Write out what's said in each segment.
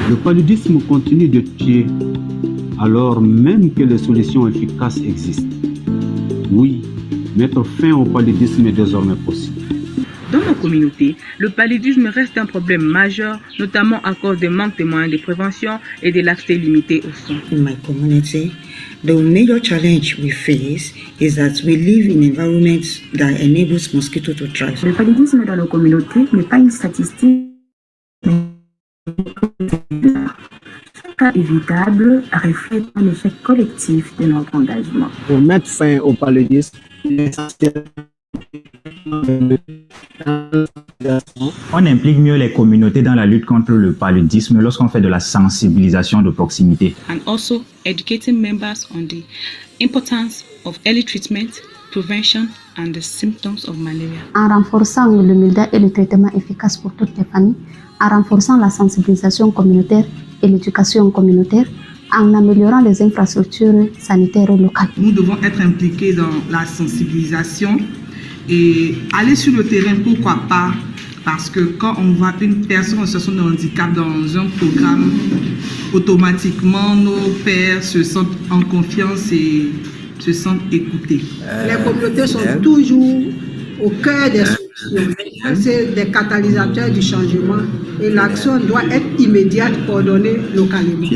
Le paludisme continue de tuer alors même que les solutions efficaces existent. Oui, mettre fin au paludisme est désormais possible. Dans nos communautés, le paludisme reste un problème majeur, notamment à cause des manques de moyens de prévention et de l'accès limité aux soins. In my community, the major challenge we face is that we live in environments that enables mosquito to thrive. Le paludisme dans nos communautés n'est pas une statistique, mais cas évitable reflète un échec collectif de notre engagement. Pour mettre fin au paludisme, l'essentiel on implique mieux les communautés dans la lutte contre le paludisme lorsqu'on fait de la sensibilisation de proximité. And also educating members on the importance of early treatment, prevention and the symptoms of malaria. En renforçant le MILDA et le traitement efficace pour toutes les familles, en renforçant la sensibilisation communautaire et l'éducation communautaire, en améliorant les infrastructures sanitaires locales. Nous devons être impliqués dans la sensibilisation et aller sur le terrain, pourquoi pas, parce que quand on voit une personne en situation de handicap dans un programme, automatiquement nos pères se sentent en confiance et se sentent écoutés. Les communautés sont toujours au cœur des solutions. C'est des catalysateurs du changement et l'action doit être immédiate, coordonnée localement.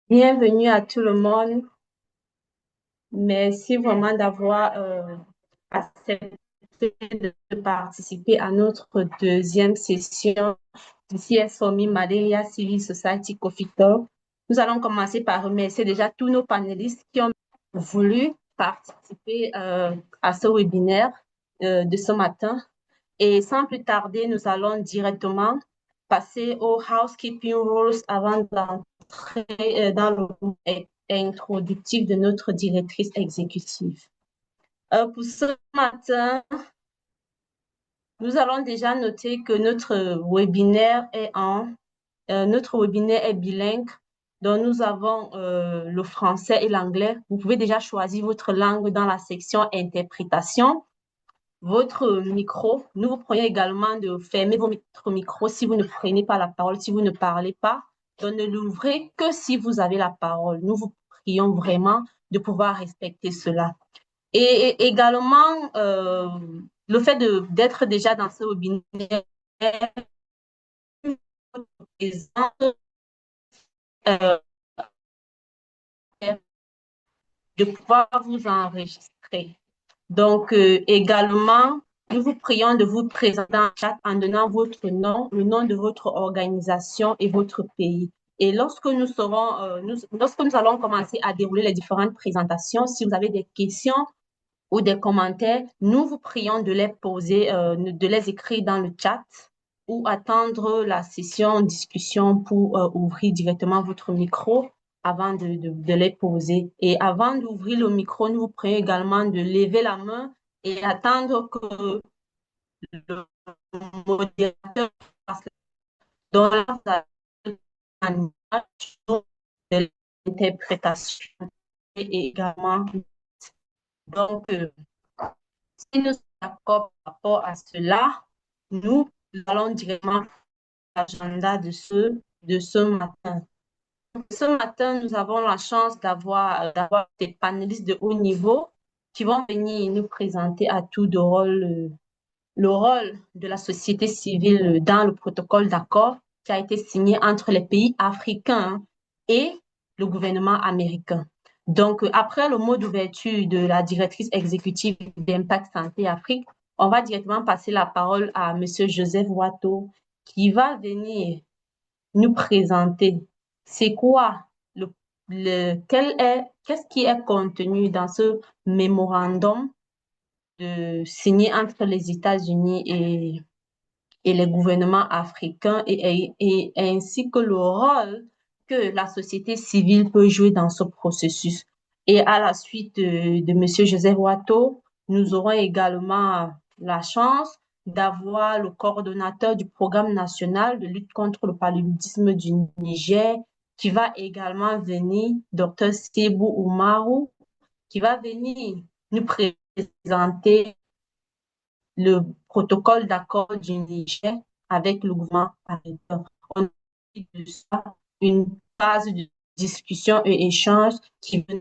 Bienvenue à tout le monde. Merci vraiment d'avoir accepté de participer à notre deuxième session du CSFOMI Malaria Civil Society Coffee Talk. Nous allons commencer par remercier déjà tous nos panélistes qui ont voulu participer à ce webinaire de ce matin. Et sans plus tarder, nous allons directement passer aux housekeeping rules avant d'entrer dans le groupe introductif de notre directrice exécutive. Pour ce matin, nous allons déjà noter que notre webinaire est bilingue, donc nous avons le français et l'anglais. Vous pouvez déjà choisir votre langue dans la section interprétation. Votre micro, nous vous prions également de fermer votre micro si vous ne prenez pas la parole, si vous ne parlez pas. Donc, ne l'ouvrez que si vous avez la parole. Nous vous prions vraiment de pouvoir respecter cela. Et également, le fait d'être déjà dans ce webinaire, de pouvoir vous enregistrer. Donc, également, nous vous prions de vous présenter en chat en donnant votre nom, le nom de votre organisation et votre pays. Et lorsque nous allons commencer à dérouler les différentes présentations, si vous avez des questions ou des commentaires, nous vous prions de les poser, de les écrire dans le chat ou attendre la session discussion pour ouvrir directement votre micro avant de les poser. Et avant d'ouvrir le micro, nous vous prions également de lever la main et attendre que le modérateur fasse de l'interprétation et également. Donc, si nous sommes d'accord par rapport à cela, nous allons directement à l'agenda de ce matin. Ce matin, nous avons la chance d'avoir des panélistes de haut niveau qui vont venir nous présenter à tour de rôle le rôle de la société civile dans le protocole d'accord qui a été signé entre les pays africains et le gouvernement américain. Donc, après le mot d'ouverture de la directrice exécutive d'Impact Santé Afrique, on va directement passer la parole à M. Joseph Watteau qui va venir nous présenter c'est quoi qu'est-ce qui est contenu dans ce mémorandum signé entre les États-Unis et les gouvernements africains et ainsi que le rôle que la société civile peut jouer dans ce processus. Et à la suite de M. Joseph Watteau, nous aurons également la chance d'avoir le coordonnateur du programme national de lutte contre le paludisme du Niger, qui va également venir, Dr Sebou Oumarou, qui va venir nous présenter présenter le protocole d'accord du Niger avec le gouvernement américain. On a fait de ça une phase de discussion et échange qui va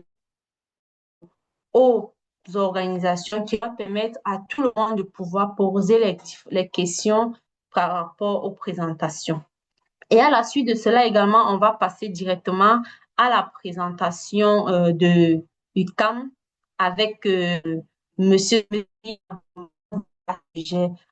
aux organisations, qui va permettre à tout le monde de pouvoir poser les questions par rapport aux présentations. Et à la suite de cela également, on va passer directement à la présentation de UQAM avec Monsieur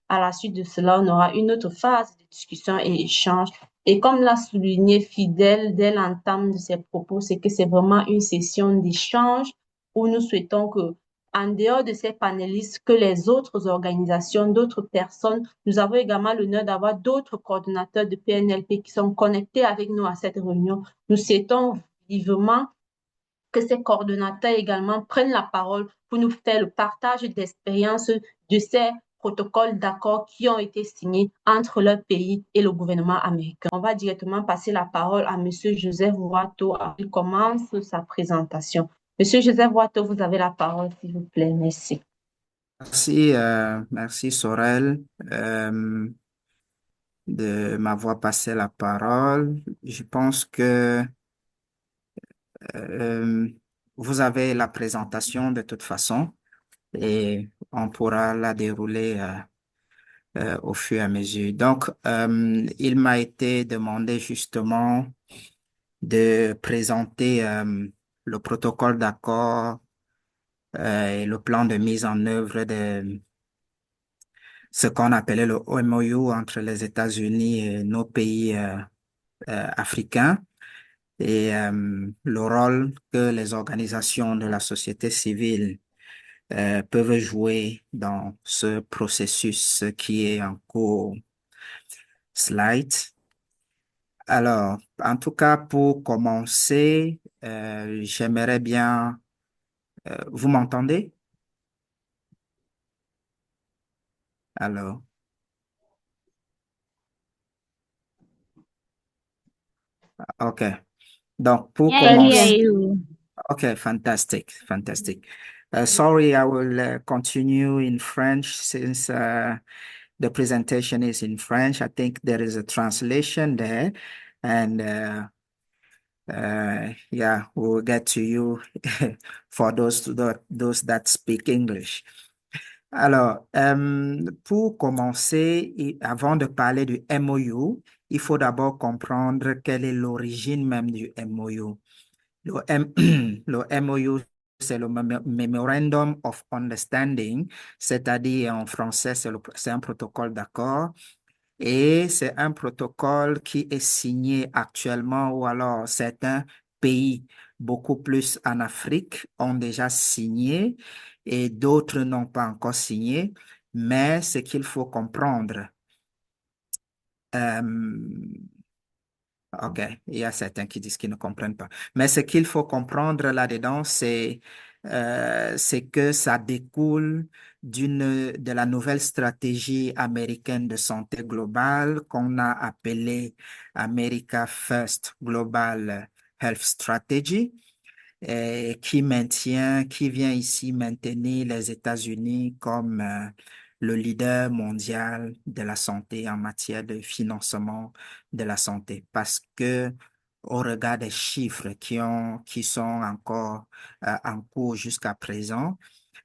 à la suite de cela, on aura une autre phase de discussion et échange. Et comme l'a souligné Fidèle dès l'entame de ses propos, c'est que c'est vraiment une session d'échange où nous souhaitons que, en dehors de ces panélistes, que les autres organisations, d'autres personnes, nous avons également l'honneur d'avoir d'autres coordonnateurs de PNLP qui sont connectés avec nous à cette réunion. Nous souhaitons vivement que ces coordonnateurs également prennent la parole pour nous faire le partage d'expériences de ces protocoles d'accord qui ont été signés entre leur pays et le gouvernement américain. On va directement passer la parole à Monsieur Joseph Wato. Il commence sa présentation. Monsieur Joseph Wato, vous avez la parole, s'il vous plaît. Merci. Merci Sorel de m'avoir passé la parole. Je pense que vous avez la présentation de toute façon et on pourra la dérouler au fur et à mesure. Donc, il m'a été demandé justement de présenter le protocole d'accord et le plan de mise en œuvre de ce qu'on appelait le MOU entre les États-Unis et nos pays africains et le rôle que les organisations de la société civile peuvent jouer dans ce processus qui est en cours. Slide. Alors, en tout cas, pour commencer, j'aimerais bien... vous m'entendez? Alors, OK. Donc, pour commencer... Okay, fantastic, fantastic. Sorry, I will continue in French since the presentation is in French. I think there is a translation there, and yeah, we'll get to you for those that speak English. Alors, pour commencer, avant de parler du MOU, il faut d'abord comprendre quelle est l'origine même du MOU. Le MOU, c'est le Memorandum of Understanding, c'est-à-dire en français, c'est un protocole d'accord. Et c'est un protocole qui est signé actuellement, ou alors certains pays, beaucoup plus en Afrique, ont déjà signé et d'autres n'ont pas encore signé. Mais ce qu'il faut comprendre, OK, il y a certains qui disent qu'ils ne comprennent pas. Mais ce qu'il faut comprendre là-dedans, c'est que ça découle de la nouvelle stratégie américaine de santé globale qu'on a appelée America First Global Health Strategy, qui vient ici maintenir les États-Unis comme le leader mondial de la santé en matière de financement de la santé, parce que au regard des chiffres qui sont encore en cours jusqu'à présent,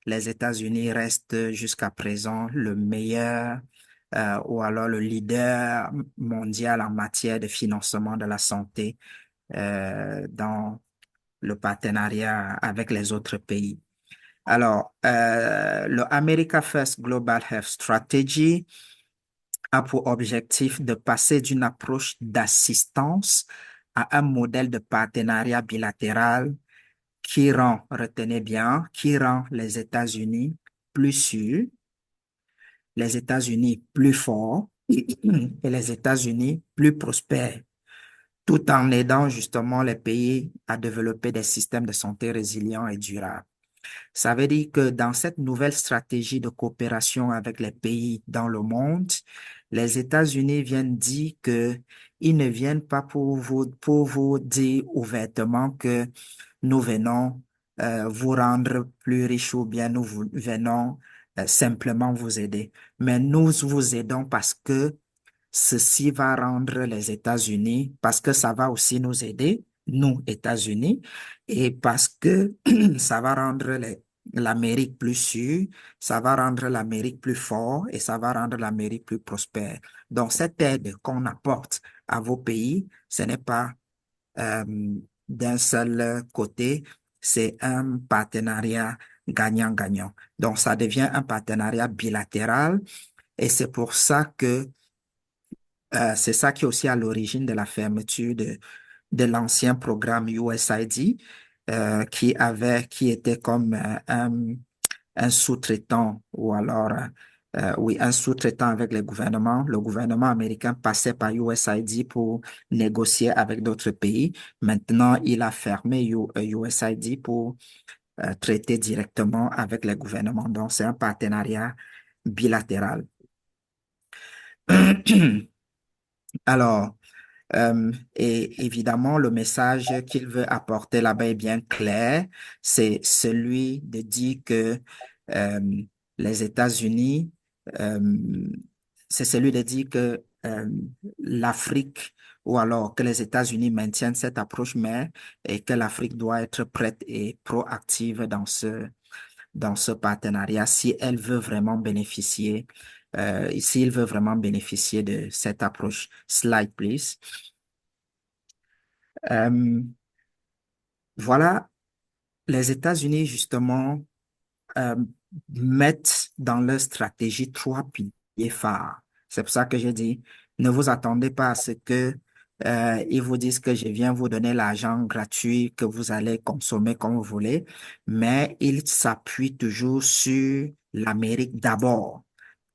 les États-Unis restent jusqu'à présent le meilleur ou alors le leader mondial en matière de financement de la santé dans le partenariat avec les autres pays. Alors, le America First Global Health Strategy a pour objectif de passer d'une approche d'assistance à un modèle de partenariat bilatéral qui rend, retenez bien, qui rend les États-Unis plus sûrs, les États-Unis plus forts et les États-Unis plus prospères, tout en aidant justement les pays à développer des systèmes de santé résilients et durables. Ça veut dire que dans cette nouvelle stratégie de coopération avec les pays dans le monde, les États-Unis viennent dire que ils ne viennent pas pour vous dire ouvertement que nous venons vous rendre plus riche ou bien nous venons simplement vous aider. Mais nous vous aidons parce que ceci va rendre les États-Unis, parce que ça va aussi nous aider, nous, États-Unis, et parce que ça va rendre l'Amérique plus sûre, ça va rendre l'Amérique plus forte et ça va rendre l'Amérique plus prospère. Donc, cette aide qu'on apporte à vos pays, ce n'est pas euh, d'un seul côté, c'est un partenariat gagnant-gagnant. Donc, ça devient un partenariat bilatéral et c'est pour ça que c'est ça qui est aussi à l'origine de la fermeture de l'ancien programme USAID, qui était comme un sous-traitant ou alors, oui, un sous-traitant avec le gouvernement. Le gouvernement américain passait par USAID pour négocier avec d'autres pays. Maintenant, il a fermé USAID pour traiter directement avec les gouvernements. Donc, c'est un partenariat bilatéral. Alors, et évidemment, le message qu'il veut apporter là-bas est bien clair. C'est celui de dire que euh, les États-Unis, euh, c'est celui de dire que l'Afrique ou alors que les États-Unis maintiennent cette approche mère et que l'Afrique doit être prête et proactive dans ce partenariat si elle veut vraiment bénéficier, s'il veut vraiment bénéficier de cette approche. Slide, please. Voilà, les États-Unis, justement, euh, mettent dans leur stratégie 3 piliers phares. C'est pour ça que j'ai dit, ne vous attendez pas à ce que ils vous disent que je viens vous donner l'argent gratuit que vous allez consommer comme vous voulez, mais ils s'appuient toujours sur l'Amérique d'abord.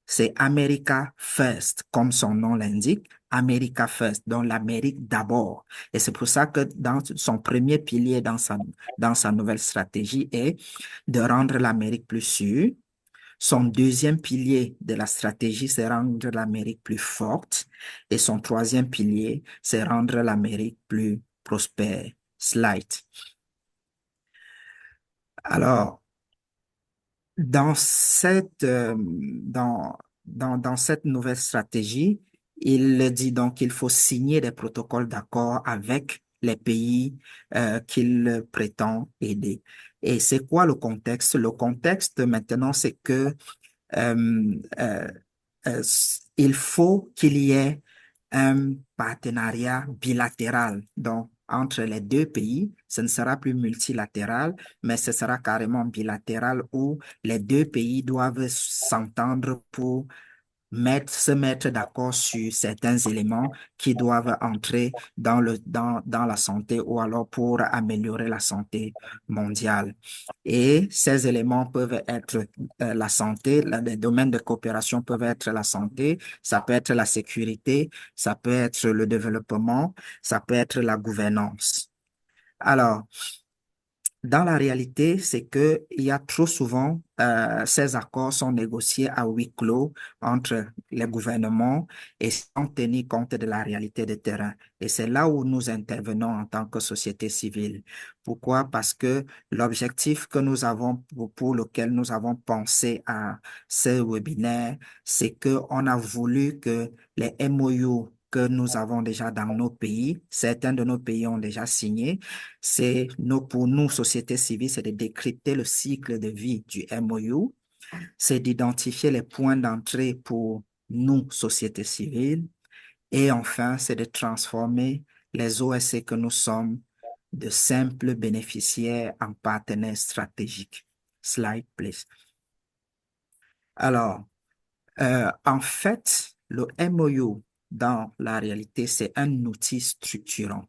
C'est America First, comme son nom l'indique, America First, donc l'Amérique d'abord. Et c'est pour ça que dans son premier pilier dans sa nouvelle stratégie est de rendre l'Amérique plus sûre. Son deuxième pilier de la stratégie, c'est rendre l'Amérique plus forte. Et son troisième pilier, c'est rendre l'Amérique plus prospère. Slide. Alors, dans cette nouvelle stratégie, il dit donc qu'il faut signer des protocoles d'accord avec les pays qu'il prétend aider. Et c'est quoi le contexte? Le contexte maintenant, c'est que euh, euh, euh, il faut qu'il y ait un partenariat bilatéral. Donc, entre les deux pays, ce ne sera plus multilatéral, mais ce sera carrément bilatéral où les deux pays doivent s'entendre pour se mettre d'accord sur certains éléments qui doivent entrer dans la santé ou alors pour améliorer la santé mondiale. Et ces éléments peuvent être la santé, les domaines de coopération peuvent être la santé, ça peut être la sécurité, ça peut être le développement, ça peut être la gouvernance. Alors, dans la réalité, c'est que il y a trop souvent ces accords sont négociés à huis clos entre les gouvernements et sans tenir compte de la réalité de terrain. Et c'est là où nous intervenons en tant que société civile. Pourquoi? Parce que l'objectif que nous avons pour lequel nous avons pensé à ce webinaire, c'est que on a voulu que les MOU que nous avons déjà dans nos pays, certains de nos pays ont déjà signé, pour nous, société civile, c'est de décrypter le cycle de vie du MOU, c'est d'identifier les points d'entrée pour nous, société civile, et enfin, c'est de transformer les OSC que nous sommes de simples bénéficiaires en partenaires stratégiques. Slide, please. Alors, en fait, le MOU, dans la réalité, c'est un outil structurant.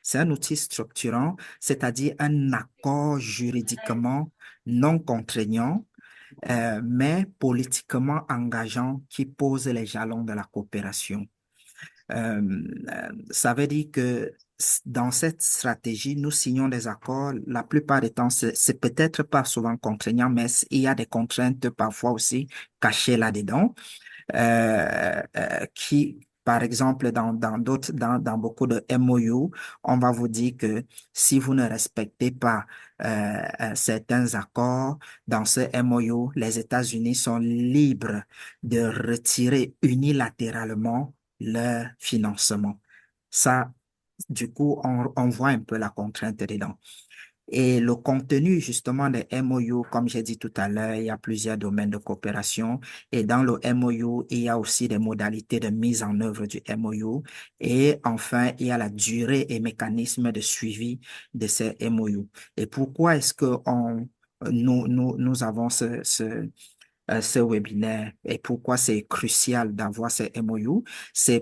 C'est un outil structurant, c'est-à-dire un accord juridiquement non contraignant, mais politiquement engageant qui pose les jalons de la coopération. Ça veut dire que dans cette stratégie, nous signons des accords. La plupart du temps, c'est peut-être pas souvent contraignant, mais il y a des contraintes parfois aussi cachées là-dedans, Par exemple, dans beaucoup de MOU, on va vous dire que si vous ne respectez pas certains accords dans ce MOU, les États-Unis sont libres de retirer unilatéralement leur financement. Ça, du coup, on voit un peu la contrainte dedans. Et le contenu justement des MOU, comme j'ai dit tout à l'heure, il y a plusieurs domaines de coopération. Et dans le MOU, il y a aussi des modalités de mise en œuvre du MOU. Et enfin, il y a la durée et mécanisme de suivi de ces MOU. Et pourquoi est-ce que nous avons ce webinaire et pourquoi c'est crucial d'avoir ces MOU? C'est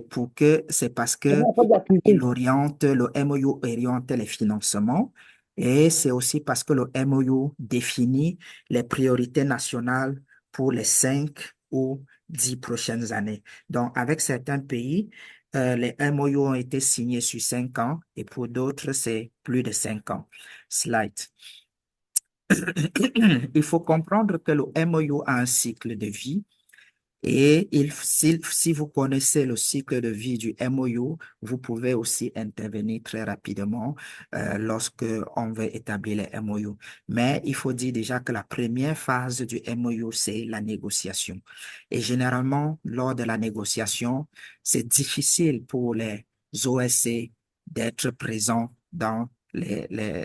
parce que le MOU oriente les financements et c'est aussi parce que le MOU définit les priorités nationales pour les 5 ou 10 prochaines années. Donc, avec certains pays, les MOU ont été signés sur 5 ans et pour d'autres, c'est plus de 5 ans. Slide. Il faut comprendre que le MOU a un cycle de vie et si vous connaissez le cycle de vie du MOU, vous pouvez aussi intervenir très rapidement lorsque on veut établir les MOU. Mais il faut dire déjà que la première phase du MOU, c'est la négociation. Et généralement, lors de la négociation, c'est difficile pour les OSC d'être présents dans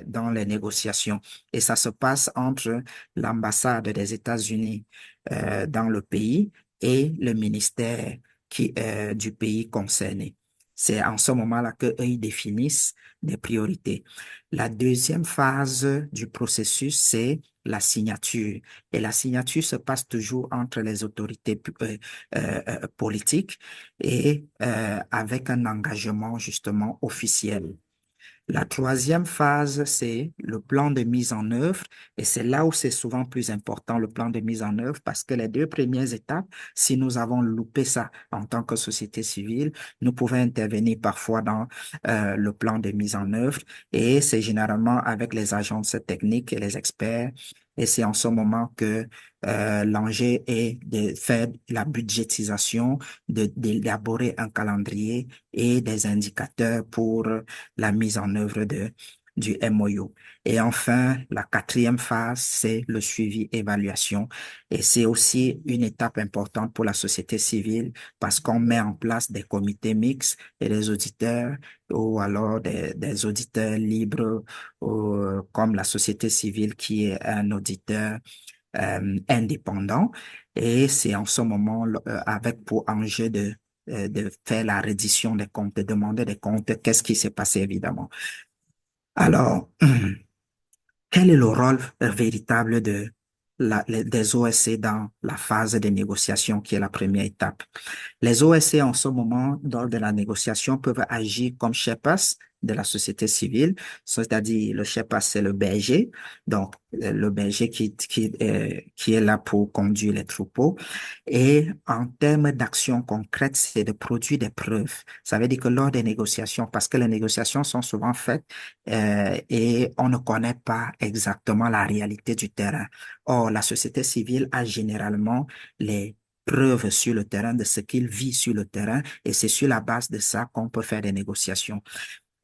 dans les négociations. Et ça se passe entre l'ambassade des États-Unis dans le pays et le ministère du pays concerné. C'est en ce moment-là qu'eux, ils définissent des priorités. La deuxième phase du processus, c'est la signature. Et la signature se passe toujours entre les autorités politiques et avec un engagement justement officiel. La troisième phase, c'est le plan de mise en œuvre et c'est là où c'est souvent plus important, le plan de mise en œuvre, parce que les 2 premières étapes, si nous avons loupé ça en tant que société civile, nous pouvons intervenir parfois dans le plan de mise en œuvre et c'est généralement avec les agences techniques et les experts. Et c'est en ce moment que l'enjeu est de faire la budgétisation, d'élaborer un calendrier et des indicateurs pour la mise en œuvre du MOU. Et enfin, la quatrième phase, c'est le suivi-évaluation. Et c'est aussi une étape importante pour la société civile parce qu'on met en place des comités mixtes et des auditeurs ou alors des auditeurs libres comme la société civile qui est un auditeur indépendant. Et c'est en ce moment avec pour enjeu de faire la reddition des comptes, de demander des comptes, qu'est-ce qui s'est passé évidemment. Alors, quel est le rôle véritable des OSC dans la phase de négociation qui est la première étape? Les OSC en ce moment, lors de la négociation, peuvent agir comme Sherpas de la société civile, c'est-à-dire le Sherpas, c'est le berger, donc le berger qui est là pour conduire les troupeaux. Et en termes d'action concrète, c'est de produire des preuves. Ça veut dire que lors des négociations, parce que les négociations sont souvent faites et on ne connaît pas exactement la réalité du terrain. Or, la société civile a généralement les preuves sur le terrain de ce qu'il vit sur le terrain et c'est sur la base de ça qu'on peut faire des négociations.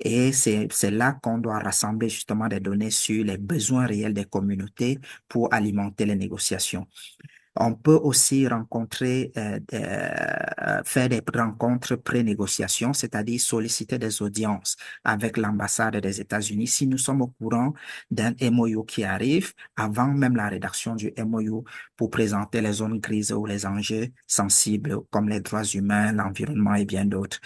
Et c'est là qu'on doit rassembler justement des données sur les besoins réels des communautés pour alimenter les négociations. On peut aussi faire des rencontres pré-négociation, c'est-à-dire solliciter des audiences avec l'ambassade des États-Unis si nous sommes au courant d'un MOU qui arrive avant même la rédaction du MOU pour présenter les zones grises ou les enjeux sensibles comme les droits humains, l'environnement et bien d'autres.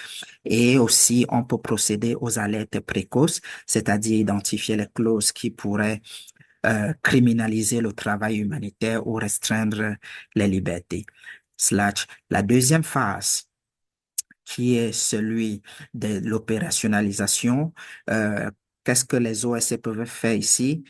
Et aussi, on peut procéder aux alertes précoces, c'est-à-dire identifier les clauses qui pourraient criminaliser le travail humanitaire ou restreindre les libertés. La deuxième phase, qui est celui de l'opérationnalisation, qu'est-ce que les OSC peuvent faire ici?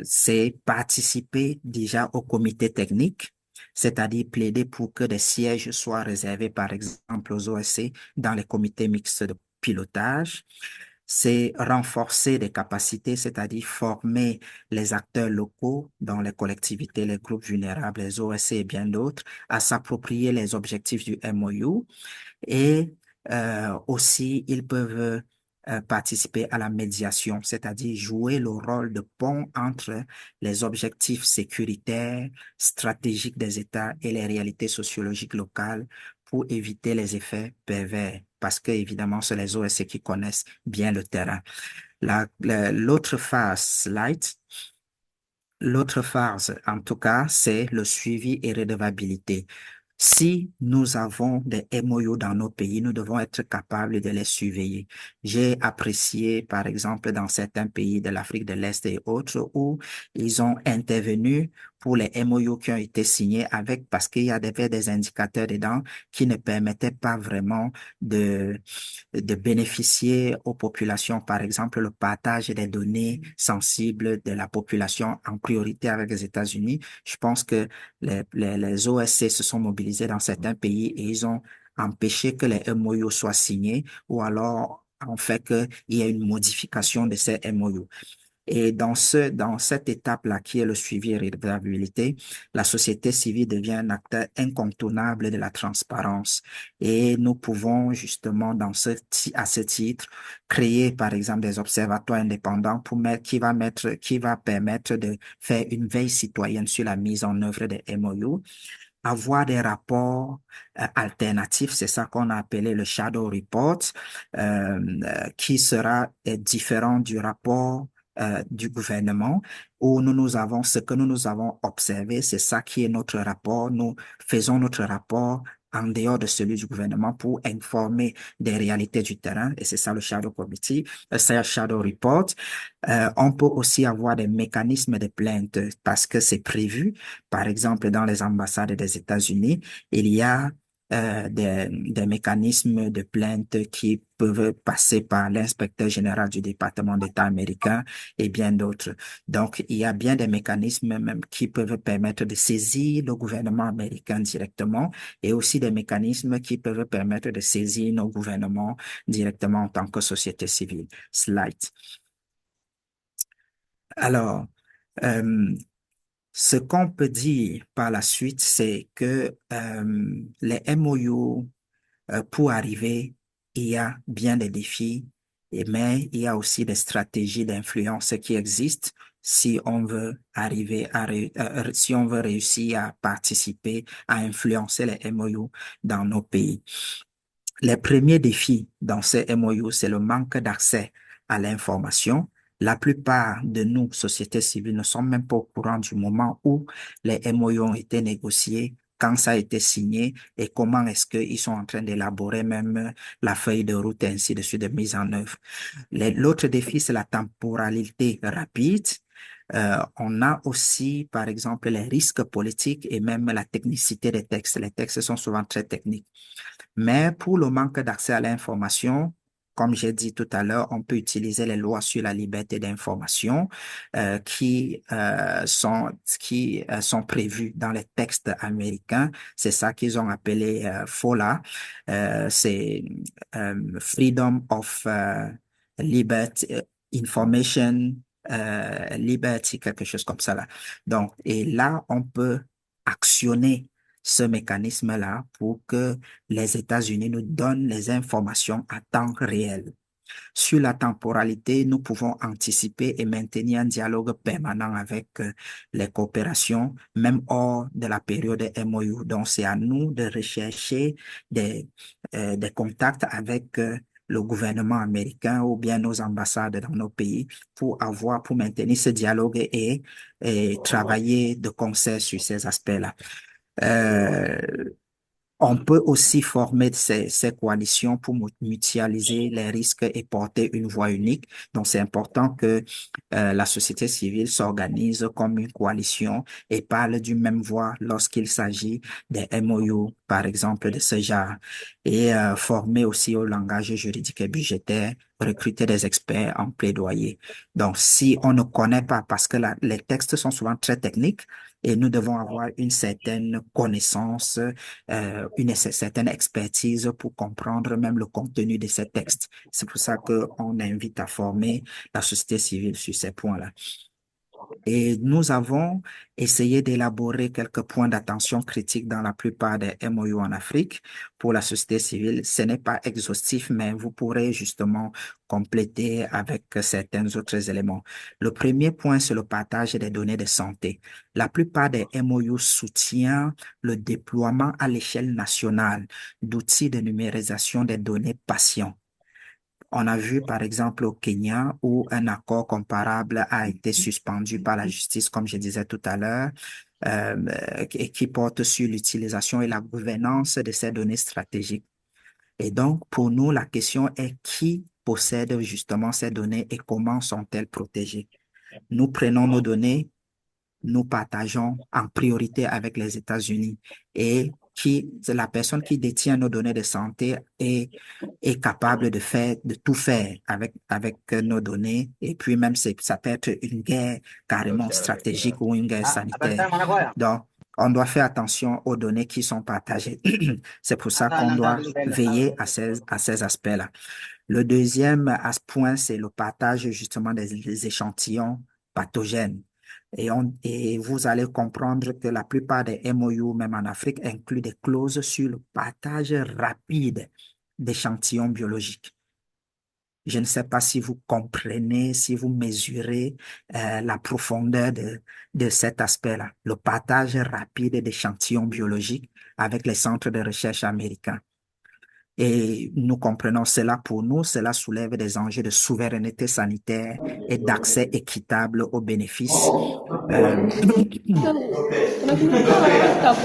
C'est participer déjà au comité technique, c'est-à-dire plaider pour que des sièges soient réservés, par exemple, aux OSC dans les comités mixtes de pilotage. c'est renforcer des capacités, c'est-à-dire former les acteurs locaux dans les collectivités, les groupes vulnérables, les OSC et bien d'autres, à s'approprier les objectifs du MOU. Et aussi, ils peuvent participer à la médiation, c'est-à-dire jouer le rôle de pont entre les objectifs sécuritaires, stratégiques des États et les réalités sociologiques locales pour éviter les effets pervers, parce que évidemment, c'est les OSC qui connaissent bien le terrain. L'autre phase, l'autre phase, en tout cas, c'est le suivi et redevabilité. Si nous avons des MOU dans nos pays, nous devons être capables de les surveiller. J'ai apprécié, par exemple, dans certains pays de l'Afrique de l'Est et autres, où ils ont intervenu pour les MOU qui ont été signés avec, parce qu'il y avait des indicateurs dedans qui ne permettaient pas vraiment de bénéficier aux populations, par exemple, le partage des données sensibles de la population en priorité avec les États-Unis. Je pense que les OSC se sont mobilisés dans certains pays et ils ont empêché que les MOU soient signés ou alors en fait qu'il y ait une modification de ces MOU. Et dans cette étape-là, qui est le suivi et redevabilité, la société civile devient un acteur incontournable de la transparence. Et nous pouvons justement, à ce titre, créer, par exemple, des observatoires indépendants qui va permettre de faire une veille citoyenne sur la mise en œuvre des MOU, avoir des rapports alternatifs, c'est ça qu'on a appelé le shadow report, qui sera différent du rapport du gouvernement, où ce que nous avons observé, c'est ça qui est notre rapport. Nous faisons notre rapport en dehors de celui du gouvernement pour informer des réalités du terrain, et c'est ça le shadow committee, c'est le shadow report. On peut aussi avoir des mécanismes de plainte parce que c'est prévu. Par exemple, dans les ambassades des États-Unis, il y a des mécanismes de plainte qui peuvent passer par l'inspecteur général du département d'État américain et bien d'autres. Donc, il y a bien des mécanismes même qui peuvent permettre de saisir le gouvernement américain directement et aussi des mécanismes qui peuvent permettre de saisir nos gouvernements directement en tant que société civile. Slide. Alors, ce qu'on peut dire par la suite, c'est que les MOU, pour arriver, il y a bien des défis, mais il y a aussi des stratégies d'influence qui existent si on veut arriver si on veut réussir à participer, à influencer les MOU dans nos pays. Les premiers défis dans ces MOU, c'est le manque d'accès à l'information. La plupart de nous, sociétés civiles, ne sont même pas au courant du moment où les MOU ont été négociés, quand ça a été signé et comment est-ce qu'ils sont en train d'élaborer même la feuille de route et ainsi de suite de mise en œuvre. L'autre défi, c'est la temporalité rapide. On a aussi, par exemple, les risques politiques et même la technicité des textes. Les textes sont souvent très techniques. Mais pour le manque d'accès à l'information, comme j'ai dit tout à l'heure, on peut utiliser les lois sur la liberté d'information qui sont prévues dans les textes américains. C'est ça qu'ils ont appelé FOLA. C'est Freedom of Liberty, Information Liberty, quelque chose comme ça là. Donc, et là, on peut actionner ce mécanisme-là pour que les États-Unis nous donnent les informations à temps réel. Sur la temporalité, nous pouvons anticiper et maintenir un dialogue permanent avec les coopérations, même hors de la période MOU. Donc, c'est à nous de rechercher des contacts avec le gouvernement américain ou bien nos ambassades dans nos pays pour maintenir ce dialogue et travailler de concert sur ces aspects-là. On peut aussi former ces coalitions pour mutualiser les risques et porter une voix unique. Donc, c'est important que la société civile s'organise comme une coalition et parle d'une même voix lorsqu'il s'agit des MOU, par exemple, de ce genre. Et former aussi au langage juridique et budgétaire, recruter des experts en plaidoyer. Donc, si on ne connaît pas, parce que les textes sont souvent très techniques, et nous devons avoir une certaine connaissance, une certaine expertise pour comprendre même le contenu de ces textes. C'est pour ça qu'on invite à former la société civile sur ces points-là. Et nous avons essayé d'élaborer quelques points d'attention critique dans la plupart des MOU en Afrique pour la société civile. Ce n'est pas exhaustif, mais vous pourrez justement compléter avec certains autres éléments. Le premier point, c'est le partage des données de santé. La plupart des MOU soutiennent le déploiement à l'échelle nationale d'outils de numérisation des données patients. On a vu, par exemple, au Kenya, où un accord comparable a été suspendu par la justice, comme je disais tout à l'heure, et qui porte sur l'utilisation et la gouvernance de ces données stratégiques. Et donc, pour nous, la question est qui possède justement ces données et comment sont-elles protégées? Nous prenons nos données, nous partageons en priorité avec les États-Unis et la personne qui détient nos données de santé est capable de tout faire avec nos données. Et puis même, ça peut être une guerre carrément stratégique ou une guerre sanitaire. Donc, on doit faire attention aux données qui sont partagées. C'est pour ça qu'on doit veiller à ces aspects-là. Le deuxième point, c'est le partage justement des échantillons pathogènes. Et vous allez comprendre que la plupart des MOU, même en Afrique, incluent des clauses sur le partage rapide d'échantillons biologiques. Je ne sais pas si vous comprenez, si vous mesurez la profondeur de cet aspect-là, le partage rapide d'échantillons biologiques avec les centres de recherche américains. Et nous comprenons cela pour nous, cela soulève des enjeux de souveraineté sanitaire et d'accès équitable aux bénéfices.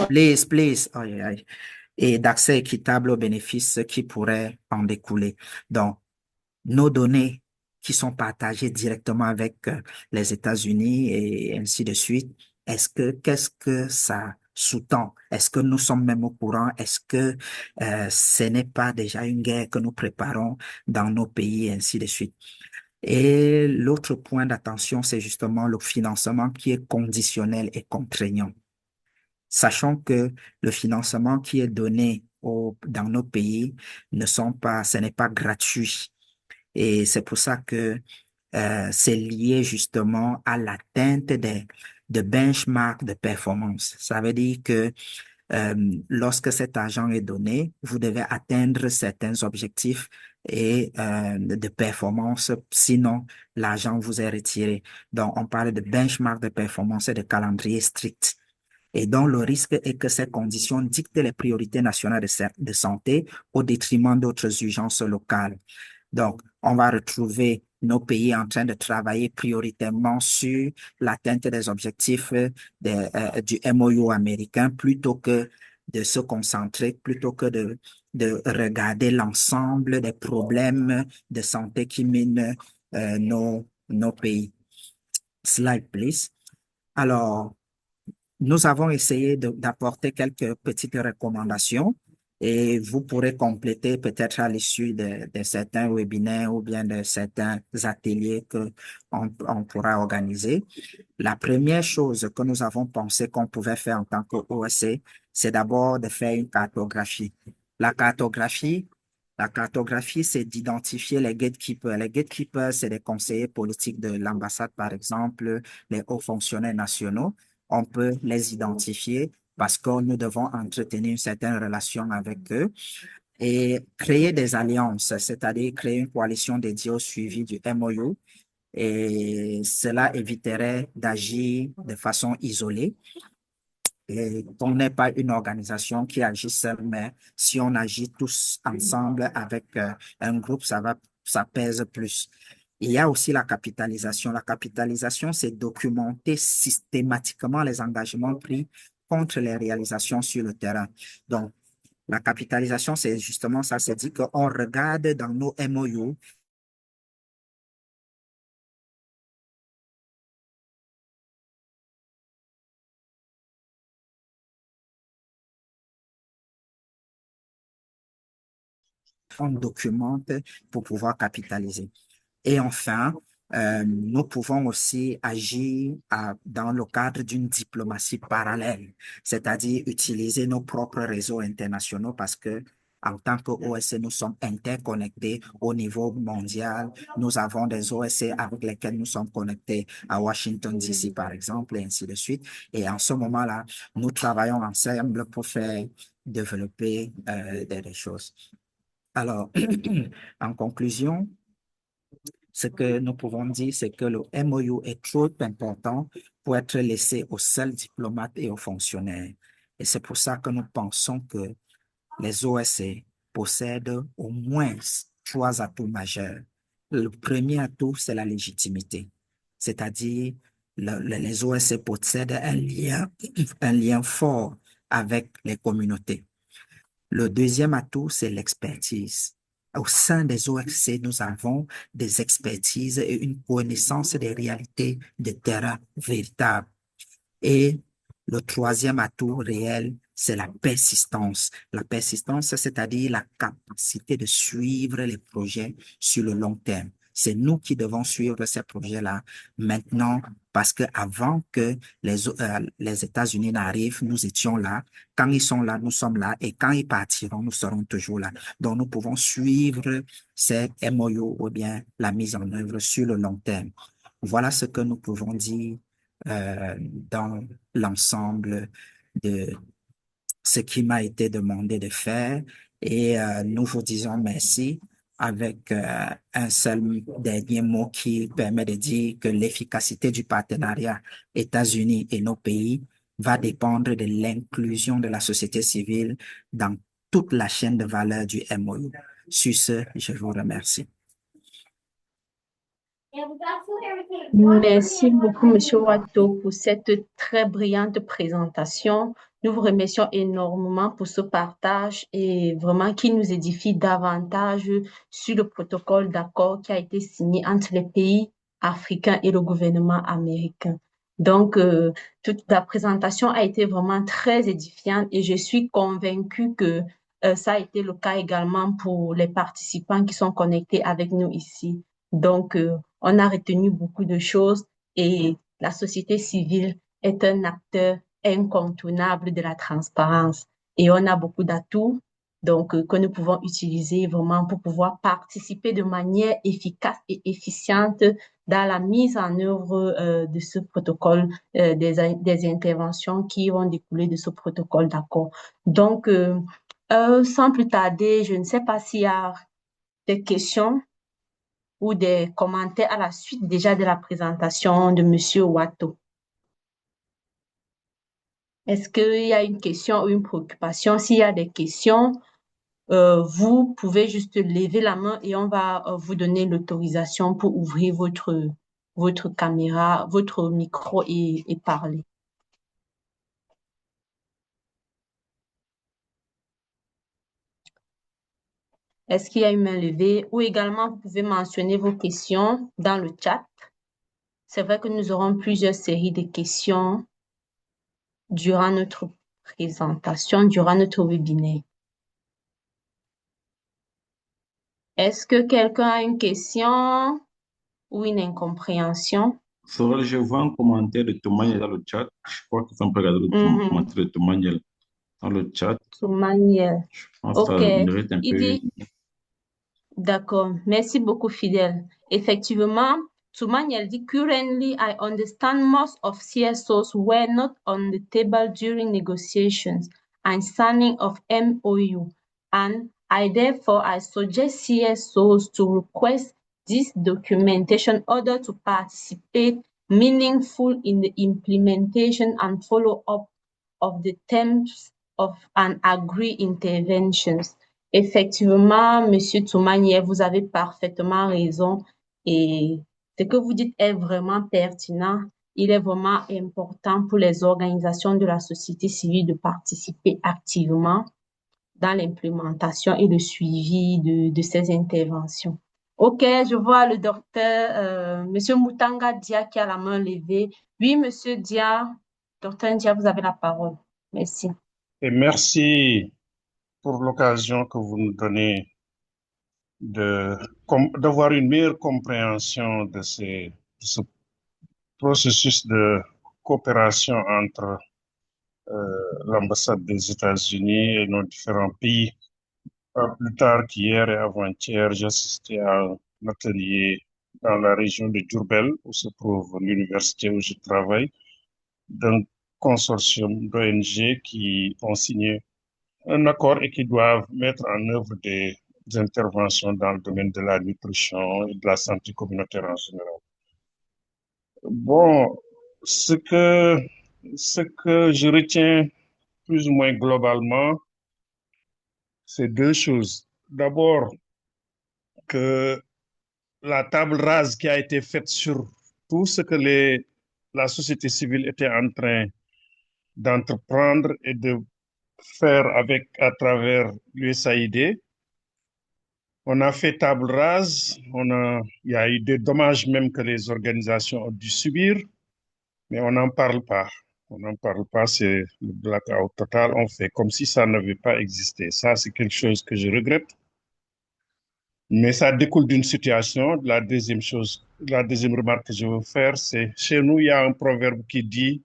Please. Aïe, aïe. Et d'accès équitable aux bénéfices qui pourraient en découler. Donc, nos données qui sont partagées directement avec les États-Unis et ainsi de suite, qu'est-ce que ça sous-tend? Est-ce que nous sommes même au courant? Est-ce que ce n'est pas déjà une guerre que nous préparons dans nos pays et ainsi de suite? Et l'autre point d'attention, c'est justement le financement qui est conditionnel et contraignant. Sachant que le financement qui est donné dans nos pays ce n'est pas gratuit. Et c'est pour ça que c'est lié justement à l'atteinte de benchmarks de performance. Ça veut dire que lorsque cet argent est donné, vous devez atteindre certains objectifs et de performance, sinon l'argent vous est retiré. Donc, on parle de benchmark de performance et de calendrier strict. Et donc, le risque est que ces conditions dictent les priorités nationales de santé au détriment d'autres urgences locales. Donc, on va retrouver nos pays en train de travailler prioritairement sur l'atteinte des objectifs du MOU américain plutôt que de se concentrer, plutôt que de regarder l'ensemble des problèmes de santé qui minent nos pays. Slide, please. Alors, nous avons essayé d'apporter quelques petites recommandations et vous pourrez compléter peut-être à l'issue de certains webinaires ou bien de certains ateliers qu'on pourra organiser. La première chose que nous avons pensé qu'on pouvait faire en tant qu'OSC, c'est d'abord de faire une cartographie. La cartographie, c'est d'identifier les gatekeepers. Les gatekeepers, c'est les conseillers politiques de l'ambassade, par exemple, les hauts fonctionnaires nationaux. On peut les identifier parce que nous devons entretenir une certaine relation avec eux et créer des alliances, c'est-à-dire créer une coalition dédiée au suivi du MOU. Et cela éviterait d'agir de façon isolée. Et on n'est pas une organisation qui agit seule, mais si on agit tous ensemble avec un groupe, ça pèse plus. Il y a aussi la capitalisation. La capitalisation, c'est documenter systématiquement les engagements pris contre les réalisations sur le terrain. Donc, la capitalisation, c'est justement ça, c'est dit qu'on regarde dans nos MOU on documente pour pouvoir capitaliser. Et enfin, Nous pouvons aussi agir dans le cadre d'une diplomatie parallèle, c'est-à-dire utiliser nos propres réseaux internationaux parce que en tant qu'OSCE, nous sommes interconnectés au niveau mondial. Nous avons des OSCE avec lesquels nous sommes connectés à Washington, D.C., par exemple, et ainsi de suite. Et en ce moment-là, nous travaillons ensemble pour faire développer des choses. Alors, en conclusion, ce que nous pouvons dire, c'est que le MOU est trop important pour être laissé aux seuls diplomates et aux fonctionnaires. Et c'est pour ça que nous pensons que les OSCE possèdent au moins 3 atouts majeurs. Le premier atout, c'est la légitimité, c'est-à-dire les OSCE possèdent un lien fort avec les communautés. Le deuxième atout, c'est l'expertise. Au sein des OSCE, nous avons des expertises et une connaissance des réalités de terrain véritables. Et le troisième atout réel, c'est la persistance. La persistance, c'est-à-dire la capacité de suivre les projets sur le long terme. C'est nous qui devons suivre ces projets-là maintenant parce que avant que les États-Unis n'arrivent, nous étions là. Quand ils sont là, nous sommes là. Et quand ils partiront, nous serons toujours là. Donc, nous pouvons suivre ces MOU ou bien la mise en œuvre sur le long terme. Voilà ce que nous pouvons dire dans l'ensemble de ce qui m'a été demandé de faire. Et nous vous disons merci avec un seul dernier mot qui permet de dire que l'efficacité du partenariat États-Unis et nos pays va dépendre de l'inclusion de la société civile dans toute la chaîne de valeur du MOU. Sur ce, je vous remercie. Merci beaucoup, Monsieur Watto, pour cette très brillante présentation. Nous vous remercions énormément pour ce partage et vraiment qui nous édifie davantage sur le protocole d'accord qui a été signé entre les pays africains et le gouvernement américain. Donc, toute la présentation a été vraiment très édifiante et je suis convaincue que ça a été le cas également pour les participants qui sont connectés avec nous ici. Donc, on a retenu beaucoup de choses et la société civile est un acteur incontournable de la transparence et on a beaucoup d'atouts donc que nous pouvons utiliser vraiment pour pouvoir participer de manière efficace et efficiente dans la mise en œuvre de ce protocole, des interventions qui vont découler de ce protocole d'accord. Donc, sans plus tarder, je ne sais pas s'il y a des questions ou des commentaires à la suite déjà de la présentation de Monsieur Watto. Est-ce qu'il y a une question ou une préoccupation? S'il y a des questions, vous pouvez juste lever la main et on va vous donner l'autorisation pour ouvrir votre caméra, votre micro et parler. Est-ce qu'il y a une main levée? Ou également, vous pouvez mentionner vos questions dans le chat. C'est vrai que nous aurons plusieurs séries de questions durant notre présentation, durant notre webinaire. Est-ce que quelqu'un a une question ou une incompréhension? Sorel, je vois un commentaire de Toumaniel dans le chat. Je crois qu'ils sont pas regardé le commentaire de Toumaniel dans le chat. Toumaniel. Je pense Ok. que ça mérite un Il peu. dit, d'accord. Merci beaucoup, Fidèle. Effectivement, Toumaniel dit, currently, I understand most of CSOs were not on the table during negotiations and signing of MOU. And I suggest CSOs to request this documentation in order to participate meaningful in the implementation and follow-up of the terms of an agreed interventions. Effectivement, Monsieur Toumanier, vous avez parfaitement raison et ce que vous dites est vraiment pertinent. Il est vraiment important pour les organisations de la société civile de participer activement dans l'implémentation et le suivi de ces interventions. Ok, je vois le docteur, Monsieur Moutanga Dia qui a la main levée. Oui, Monsieur Dia, docteur Dia, vous avez la parole. Merci. Et merci pour l'occasion que vous nous donnez de d'avoir une meilleure compréhension de ce processus de coopération entre l'ambassade des États-Unis et nos différents pays. Plus tard qu'hier et avant-hier, j'ai assisté à un atelier dans la région de Diourbel, où se trouve l'université où je travaille, d'un consortium d'ONG qui ont signé un accord et qui doivent mettre en œuvre des interventions dans le domaine de la nutrition et de la santé communautaire en général. Bon, ce que je retiens plus ou moins globalement, c'est deux choses. D'abord, que la table rase qui a été faite sur tout ce que la société civile était en train d'entreprendre et de faire à travers l'USAID. On a fait table rase, il y a eu des dommages même que les organisations ont dû subir, mais on n'en parle pas. On n'en parle pas, c'est le blackout total. On fait comme si ça n'avait pas existé. Ça, c'est quelque chose que je regrette. Mais ça découle d'une situation. La deuxième remarque que je veux faire, c'est chez nous, il y a un proverbe qui dit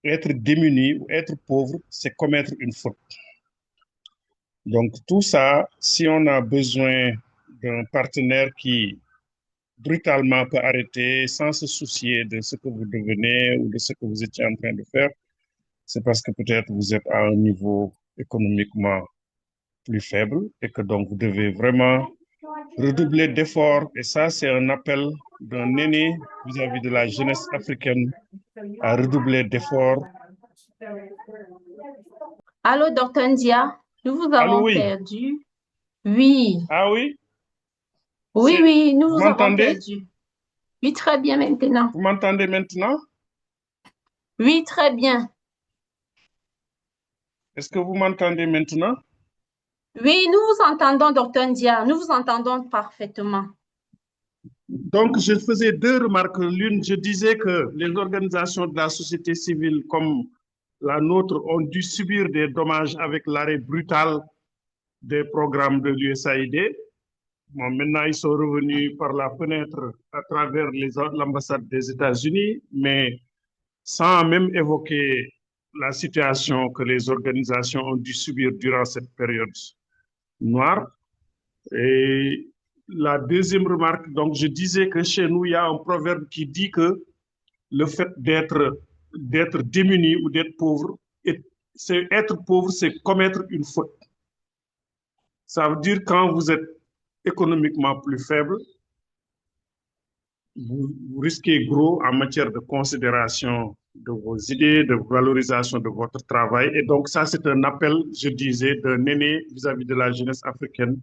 être démuni ou être pauvre, c'est commettre une faute. Donc tout ça, si on a besoin d'un partenaire qui brutalement peut arrêter sans se soucier de ce que vous devenez ou de ce que vous étiez en train de faire, c'est parce que peut-être vous êtes à un niveau économiquement plus faible et que donc vous devez vraiment redoubler d'efforts. Et ça, c'est un appel d'un aîné vis-à-vis de la jeunesse africaine à redoubler d'efforts. Allô, Dr Ndia, nous vous avons perdu. Oui. Ah oui? Oui, nous vous avons perdu. Oui, très bien maintenant. Vous m'entendez maintenant? Oui, très bien. Est-ce que vous m'entendez maintenant? Oui, nous vous entendons, Dr Ndia. Nous vous entendons parfaitement. Donc, je faisais deux remarques. L'une, je disais que les organisations de la société civile comme la nôtre ont dû subir des dommages avec l'arrêt brutal des programmes de l'USAID. Bon, maintenant, ils sont revenus par la fenêtre à travers l'ambassade des États-Unis, mais sans même évoquer la situation que les organisations ont dû subir durant cette période noire. Et la deuxième remarque, donc je disais que chez nous, il y a un proverbe qui dit que le fait d'être démuni ou d'être pauvre, être pauvre, c'est commettre une faute. Ça veut dire quand vous êtes économiquement plus faible, vous risquez gros en matière de considération de vos idées, de valorisation de votre travail. Et donc ça, c'est un appel, je disais, d'un aîné vis-à-vis de la jeunesse africaine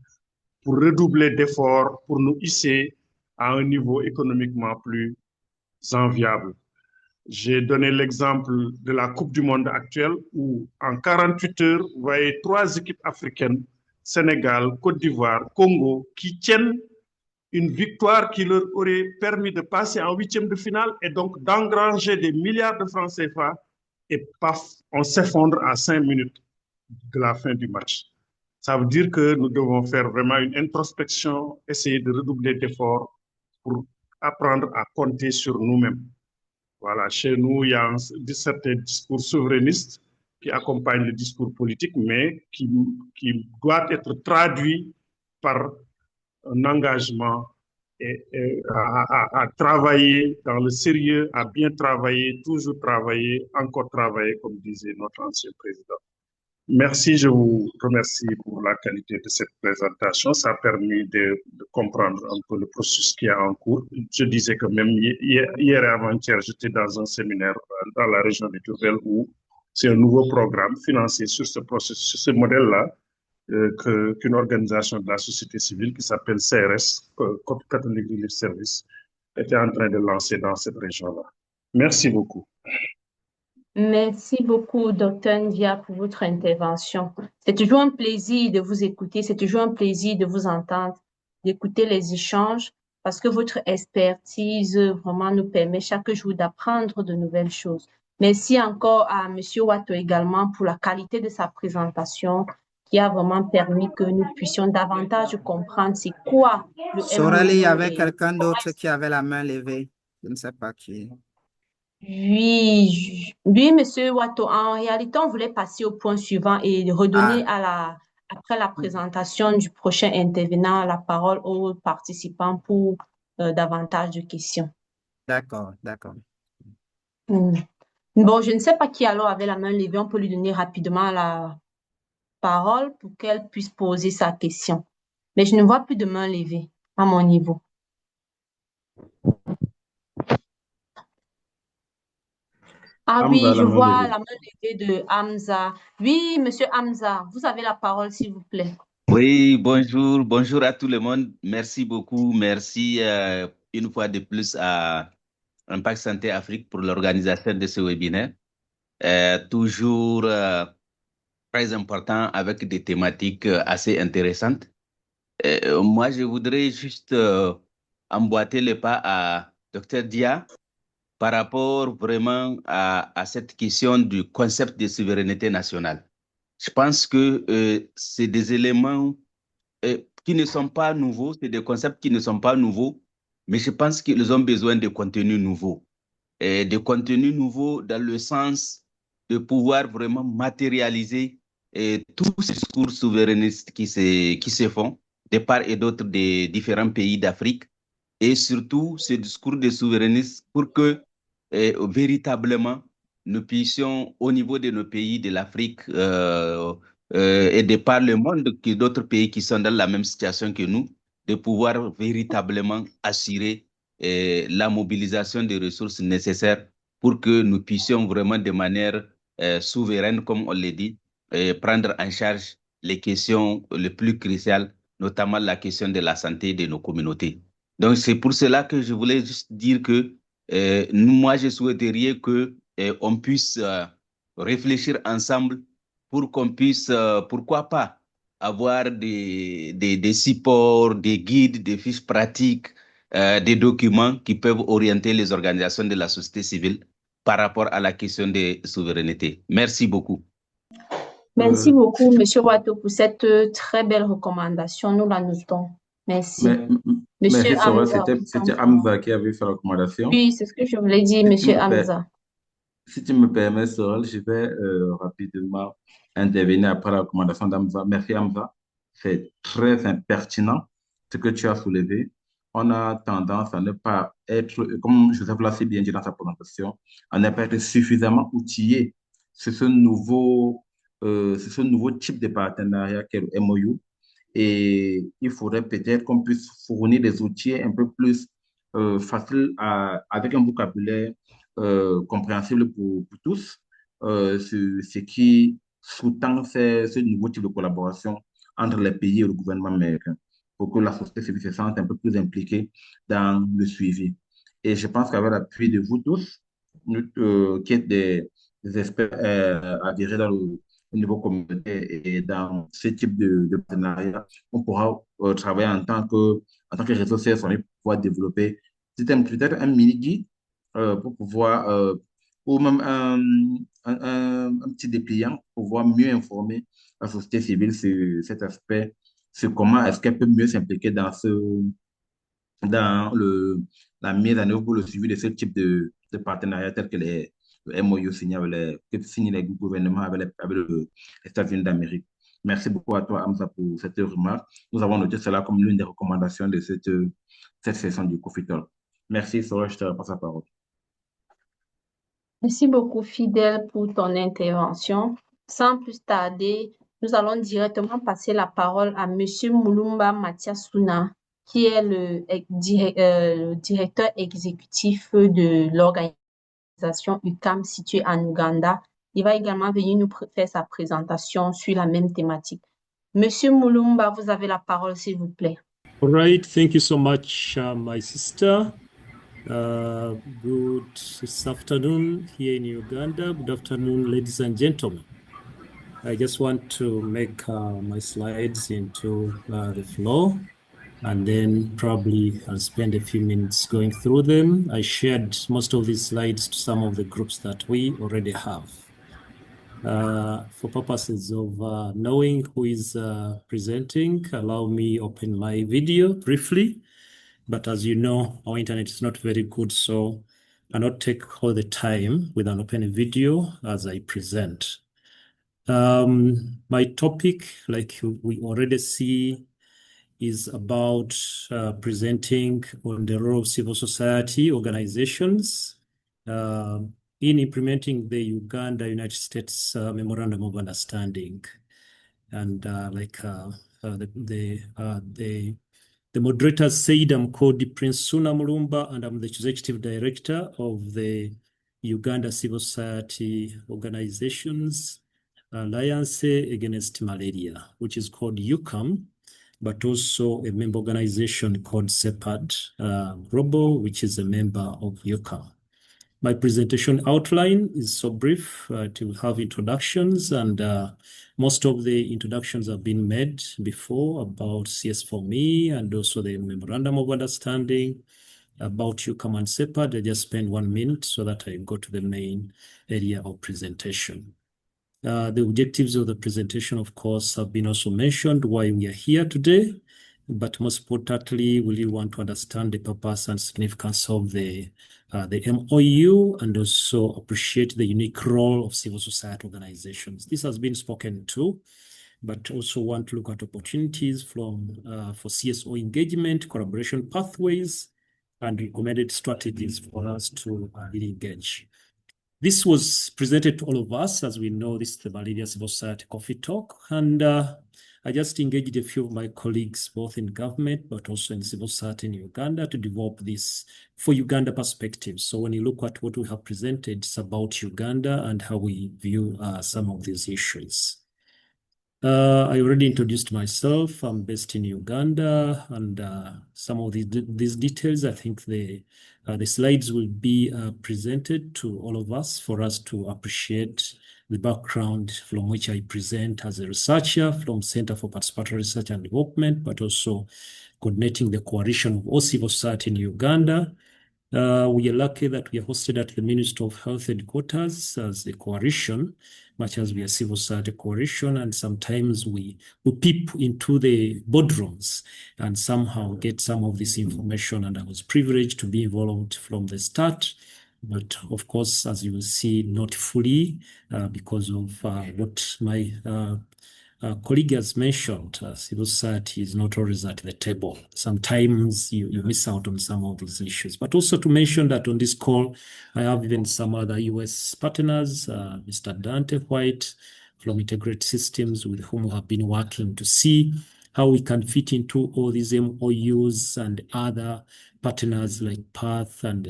pour redoubler d'efforts, pour nous hisser à un niveau économiquement plus enviable. J'ai donné l'exemple de la Coupe du Monde actuelle où en 48 heures, vous voyez 3 équipes africaines, Sénégal, Côte d'Ivoire, Congo, qui tiennent une victoire qui leur aurait permis de passer en 8e de finale et donc d'engranger des milliards de francs CFA et paf, on s'effondre à 5 minutes de la fin du match. Ça veut dire que nous devons faire vraiment une introspection, essayer de redoubler d'efforts pour apprendre à compter sur nous-mêmes. Voilà, chez nous, il y a certains discours souverainistes qui accompagnent le discours politique, mais qui doit être traduit par un engagement à travailler dans le sérieux, à bien travailler, toujours travailler, encore travailler, comme disait notre ancien président. Merci, je vous remercie pour la qualité de cette présentation. Ça a permis de comprendre un peu le processus qui est en cours. Je disais que même hier et avant-hier, j'étais dans un séminaire dans la région de Diourbel où c'est un nouveau programme financé sur ce processus, sur ce modèle-là, qu'une organisation de la société civile qui s'appelle CRS, Catholic Relief Service, était en train de lancer dans cette région-là. Merci beaucoup. Merci beaucoup, Dr Ndia, pour votre intervention. C'est toujours un plaisir de vous écouter, c'est toujours un plaisir de vous entendre, d'écouter les échanges, parce que votre expertise vraiment nous permet chaque jour d'apprendre de nouvelles choses. Merci encore à M. Watto également pour la qualité de sa présentation qui a vraiment permis que nous puissions davantage comprendre c'est quoi le Sorali, il y MOU avait et quelqu'un d'autre qui avait la main levée. Je ne sais pas qui. oui, oui, Monsieur Watto. En réalité, on voulait passer au point suivant et redonner après la présentation du prochain intervenant la parole aux participants pour davantage de questions. D'accord, d'accord. Bon, je ne sais pas qui alors avait la main levée. On peut lui donner rapidement la parole pour qu'elle puisse poser sa question. Mais je ne vois plus de main levée à mon niveau. Ah Hamza, oui, je la main vois levée. la main levée de Hamza. Oui, Monsieur Hamza, vous avez la parole, s'il vous plaît. Oui, bonjour à tout le monde. Merci beaucoup. Merci une fois de plus à Impact Santé Afrique pour l'organisation de ce webinaire. Toujours très important avec des thématiques assez intéressantes. Moi, je voudrais juste emboîter le pas à Dr. Dia par rapport vraiment à cette question du concept de souveraineté nationale. Je pense que c'est des éléments qui ne sont pas nouveaux, c'est des concepts qui ne sont pas nouveaux, mais je pense qu'ils ont besoin de contenu nouveau. Et de contenu nouveau dans le sens de pouvoir vraiment matérialiser tous ces discours souverainistes qui se font de part et d'autre des différents pays d'Afrique, et surtout ce discours de souverainisme pour que véritablement nous puissions, au niveau de nos pays de l'Afrique et de par le monde, d'autres pays qui sont dans la même situation que nous, de pouvoir véritablement assurer la mobilisation des ressources nécessaires pour que nous puissions vraiment de manière souveraine, comme on l'a dit, prendre en charge les questions les plus cruciales, notamment la question de la santé de nos communautés. Donc, c'est pour cela que je voulais juste dire que moi, je souhaiterais que on puisse réfléchir ensemble pour qu'on puisse, pourquoi pas, avoir des supports, des guides, des fiches pratiques, des documents qui peuvent orienter les organisations de la société civile par rapport à la question des souverainetés. Merci beaucoup. Merci beaucoup, Monsieur Watto, pour cette très belle recommandation. Nous la notons. Merci. Merci, Sora. Hamza, C'était Hamza qui avait fait la recommandation. oui, c'est ce que je voulais dire, Monsieur Hamza. Si tu me permets, Sorel, je vais rapidement intervenir après la recommandation d'Hamza. Merci, Hamza. C'est très pertinent ce que tu as soulevé. On a tendance à ne pas être, comme Joseph l'a si bien dit dans sa présentation, à ne pas être suffisamment outillé sur ce nouveau type de partenariat qu'est le MOU. Et il faudrait peut-être qu'on puisse fournir des outils un peu plus faciles avec un vocabulaire compréhensible pour tous, ce qui sous-tend ce nouveau type de collaboration entre les pays et le gouvernement américain pour que la société civile se sente un peu plus impliquée dans le suivi. Et je pense qu'avec l'appui de vous tous, qui êtes des experts avérés dans au niveau communautaire et dans ce type de partenariat, on pourra travailler en tant que réseau CSON pour pouvoir développer peut-être un mini-guide pour pouvoir, ou même un petit dépliant pour pouvoir mieux informer la société civile sur cet aspect, sur comment est-ce qu'elle peut mieux s'impliquer dans la mise en œuvre pour le suivi de ce type de partenariat tel que le MOU signé que signent les gouvernements avec les États-Unis d'Amérique. Merci beaucoup à toi, Hamza, pour cette remarque. Nous avons noté cela comme l'une des recommandations de cette session du Coffee Talk. Merci, Sora, je te repasse la parole. Merci beaucoup, Fidèle, pour ton intervention. Sans plus tarder, nous allons directement passer la parole à Monsieur Mulumba Mathias Souna, qui est le directeur exécutif de l'organisation UCAM située en Ouganda. Il va également venir nous faire sa présentation sur la même thématique. Monsieur Mulumba, vous avez la parole, s'il vous plaît. All right, thank you so much, my sister. Good this afternoon here in Uganda. Good afternoon, ladies and gentlemen. I just want to make my slides into the floor, and then probably I'll spend a few minutes going through them. I shared most of these slides to some of the groups that we already have. For purposes of knowing who is presenting, allow me open my video briefly. But as you know, our internet is not very good, so I not take all the time with an open video as I present. My topic, like we already see, is about presenting on the role of civil society organizations in implementing the Uganda-United States Memorandum of Understanding. And the moderator said, I'm called Prince Suna Mulumba, and I'm the Executive Director of the Uganda Civil Society Organizations Alliance Against Malaria, which is called UCAM, but also a member organization called CEPAD Global, which is a member of UCAM. My presentation outline is so brief to have introductions, and most of the introductions have been made before about CS4Me and also the Memorandum of Understanding about UCAM and CEPAD. I just spend 1 minute so that I go to the main area of presentation. The objectives of the presentation, of course, have been also mentioned, why we are here today, but most importantly, we really want to understand the purpose and significance of the MOU and also appreciate the unique role of civil society organizations. This has been spoken to, but also want to look at opportunities for CSO engagement, collaboration pathways, and recommended strategies for us to really engage. This was presented to all of us. As we know, this is the Malaria Civil Society Coffee Talk, and I just engaged a few of my colleagues, both in government, but also in civil society in Uganda, to develop this for Uganda perspective. So when you look at what we have presented, it's about Uganda and how we view some of these issues. I already introduced myself. I'm based in Uganda, and some of these details, I think the slides will be presented to all of us for us to appreciate the background from which I present as a researcher from Center for Participatory Research and Development, but also coordinating the coalition of all civil society in Uganda. We are lucky that we are hosted at the Ministry of Health headquarters as a coalition, much as we are civil society coalition, and sometimes we peep into the boardrooms and somehow get some of this information, and I was privileged to be involved from the start. But of course, as you will see, not fully because of what my colleague has mentioned, civil society is not always at the table. Sometimes you miss out on some of these issues. But also to mention that on this call, I have even some other US partners, Mr. Dante White from Integrated Systems, with whom we have been working to see how we can fit into all these MOUs and other partners like PATH and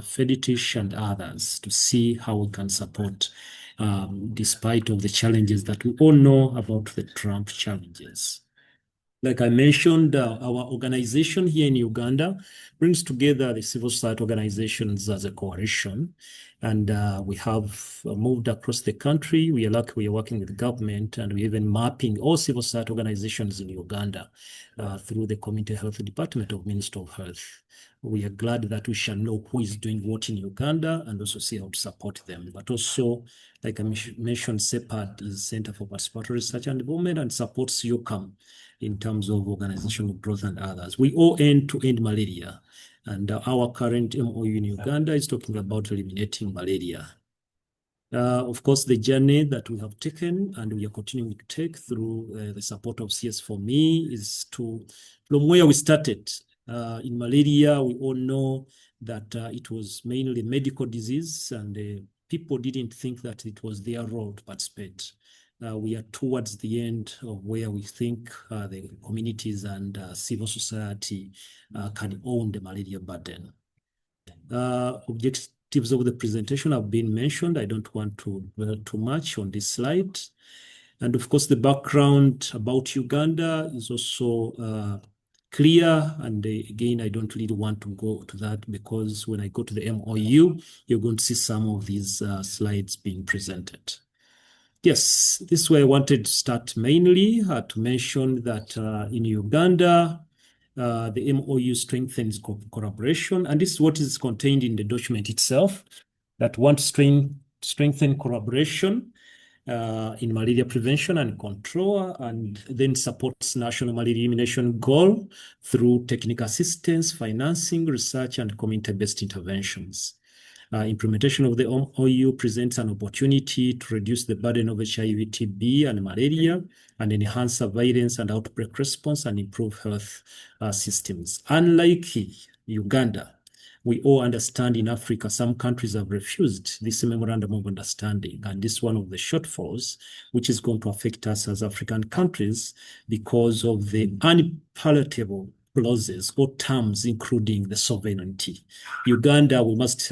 Feditish and others to see how we can support despite of the challenges that we all know about the Trump challenges. Like I mentioned, our organization here in Uganda brings together the civil society organizations as a coalition, and we have moved across the country. We are lucky we are working with the government, and we're even mapping all civil society organizations in Uganda through the Community Health Department of Ministry of Health. We are glad that we shall know who is doing what in Uganda and also see how to support them. But also, like I mentioned, CEPAD is Center for Participatory Research and Development and supports UCAM in terms of organizational growth and others. We all aim to end malaria, and our current MOU in Uganda is talking about eliminating malaria. Of course, the journey that we have taken and we are continuing to take through the support of CS4Me is to, from where we started, in malaria, we all know that it was mainly medical disease, and people didn't think that it was their role to participate. We are towards the end of where we think the communities and civil society can own the malaria burden. Objectives of the presentation have been mentioned. I don't want to dwell too much on this slide. And of course, the background about Uganda is also clear, and again, I don't really want to go to that because when I go to the MOU, you're going to see some of these slides being presented. Yes, this is where I wanted to start mainly to mention that in Uganda, the MOU strengthens collaboration, and this is what is contained in the document itself, that want to strengthen collaboration in malaria prevention and control, and then supports national malaria elimination goal through technical assistance, financing, research, and community-based interventions. Implementation of the MOU presents an opportunity to reduce the burden of HIV, TB, and malaria, and enhance surveillance and outbreak response and improve health systems. Unlike Uganda, we all understand in Africa, some countries have refused this memorandum of understanding, and this is one of the shortfalls which is going to affect us as African countries because of the unpalatable clauses or terms, including the sovereignty. Uganda, we must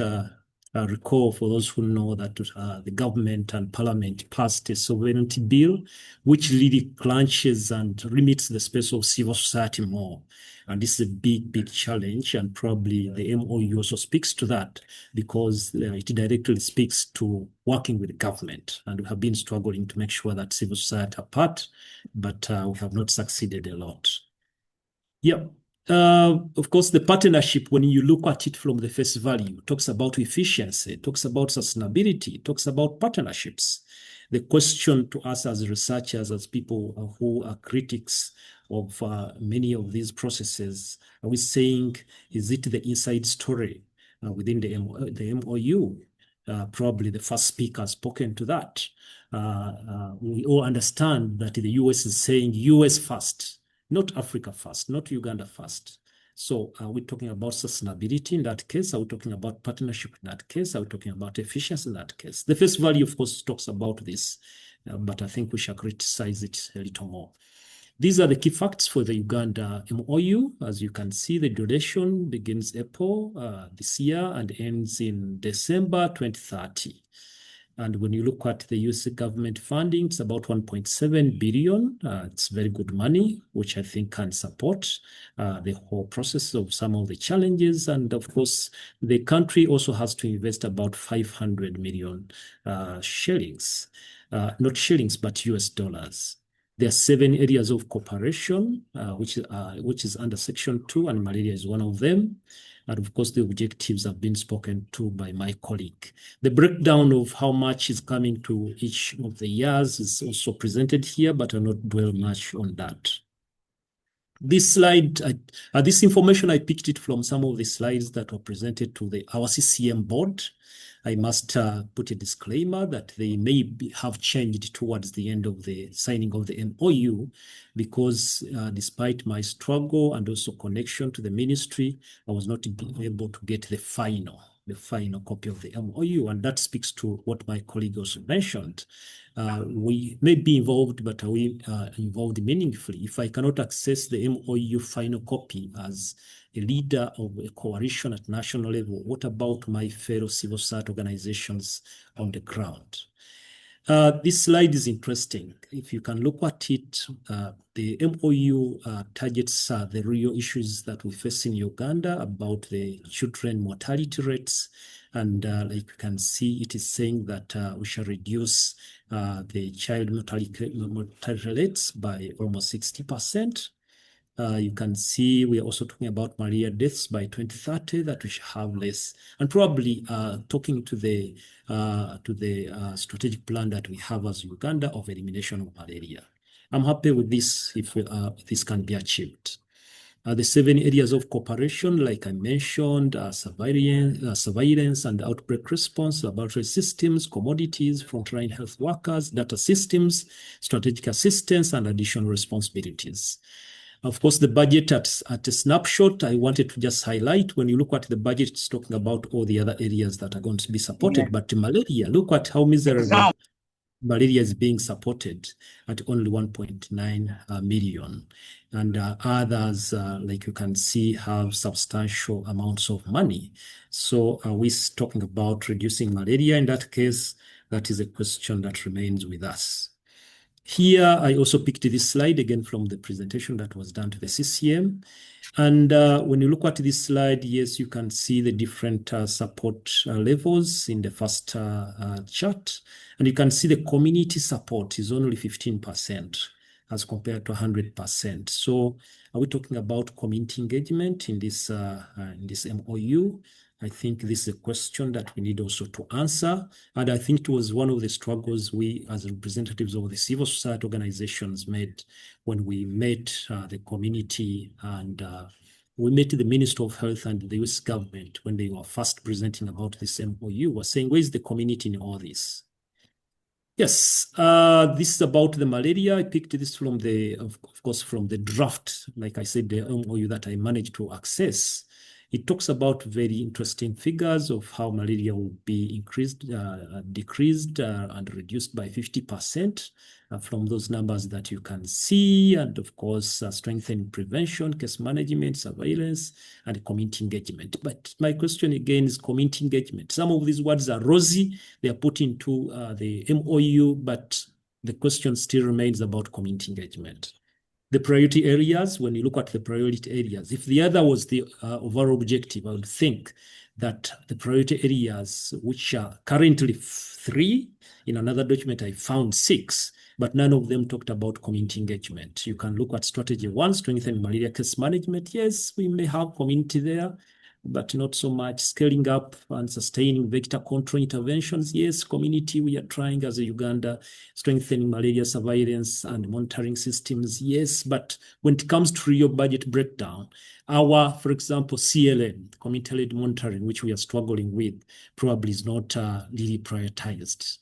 recall, for those who know, that the government and parliament passed a sovereignty bill, which really clenches and limits the space of civil society more. And this is a big, big challenge, and probably the MOU also speaks to that because it directly speaks to working with the government. And we have been struggling to make sure that civil society are part, but we have not succeeded a lot. Yeah. Of course, the partnership, when you look at it from the face value, talks about efficiency, talks about sustainability, talks about partnerships. The question to us as researchers, as people who are critics of many of these processes, are we saying, is it the inside story within the MOU? Probably the first speaker has spoken to that. We all understand that the US is saying US first, not Africa first, not Uganda first. So are we talking about sustainability in that case? Are we talking about partnership in that case? Are we talking about efficiency in that case? The face value, of course, talks about this, but I think we shall criticize it a little more. These are the key facts for the Uganda MOU. As you can see, the duration begins April this year and ends in December 2030. And when you look at the US government funding, it's about 1.7 billion. It's very good money, which I think can support the whole process of some of the challenges. And of course, the country also has to invest about 500 million shillings, not shillings, but US dollars. There are 7 areas of cooperation, which is under Section 2, and malaria is one of them. And of course, the objectives have been spoken to by my colleague. The breakdown of how much is coming to each of the years is also presented here, but I'll not dwell much on that. This slide, this information, I picked it from some of the slides that were presented to our CCM board. I must put a disclaimer that they may have changed towards the end of the signing of the MOU, because despite my struggle and also connection to the ministry, I was not able to get the final copy of the MOU, and that speaks to what my colleague also mentioned. We may be involved, but are we involved meaningfully? If I cannot access the MOU final copy as a leader of a coalition at national level, what about my fellow civil society organizations on the ground? This slide is interesting. If you can look at it, the MOU targets the real issues that we face in Uganda about the children mortality rates. And like you can see, it is saying that we shall reduce the child mortality rates by almost 60%. You can see we are also talking about malaria deaths by 2030, that we should have less, and probably talking to the strategic plan that we have as Uganda of elimination of malaria. I'm happy with this if this can be achieved. The 7 areas of cooperation, like I mentioned, surveillance and outbreak response, laboratory systems, commodities, frontline health workers, data systems, strategic assistance, and additional responsibilities. Of course, the budget at a snapshot, I wanted to just highlight, when you look at the budget, it's talking about all the other areas that are going to be supported. Yeah. But malaria, look at how miserable malaria is being supported at only 1.9 million. And others, like you can see, have substantial amounts of money. So are we talking about reducing malaria in that case? That is a question that remains with us. Here, I also picked this slide again from the presentation that was done to the CCM. And when you look at this slide, yes, you can see the different support levels in the first chart. And you can see the community support is only 15%. as compared to 100%. So are we talking about community engagement in this MOU? I think this is a question that we need also to answer. And I think it was one of the struggles we, as representatives of the civil society organizations, made when we met the community, and we met the Minister of Health and the US government when they were first presenting about this MOU, was saying, where is the community in all this? Yes, this is about the malaria. I picked this from of course, from the draft, like I said, the MOU that I managed to access. It talks about very interesting figures of how malaria will be decreased and reduced by 50% from those numbers that you can see. And of course, strengthening prevention, case management, surveillance, and community engagement. But my question again is community engagement. Some of these words are rosy. They are put into the MOU, but the question still remains about community engagement. The priority areas, when you look at the priority areas, if the other was the overall objective, I would think that the priority areas, which are currently 3, in another document I found 6, but none of them talked about community engagement. You can look at strategy 1, strengthening malaria case management. Yes, we may have community there, but not so much. Scaling up and sustaining vector control interventions. Yes, community, we are trying as a Uganda, strengthening malaria surveillance and monitoring systems. Yes, but when it comes to real budget breakdown, our, for example, CLM, community-led monitoring, which we are struggling with, probably is not really prioritized.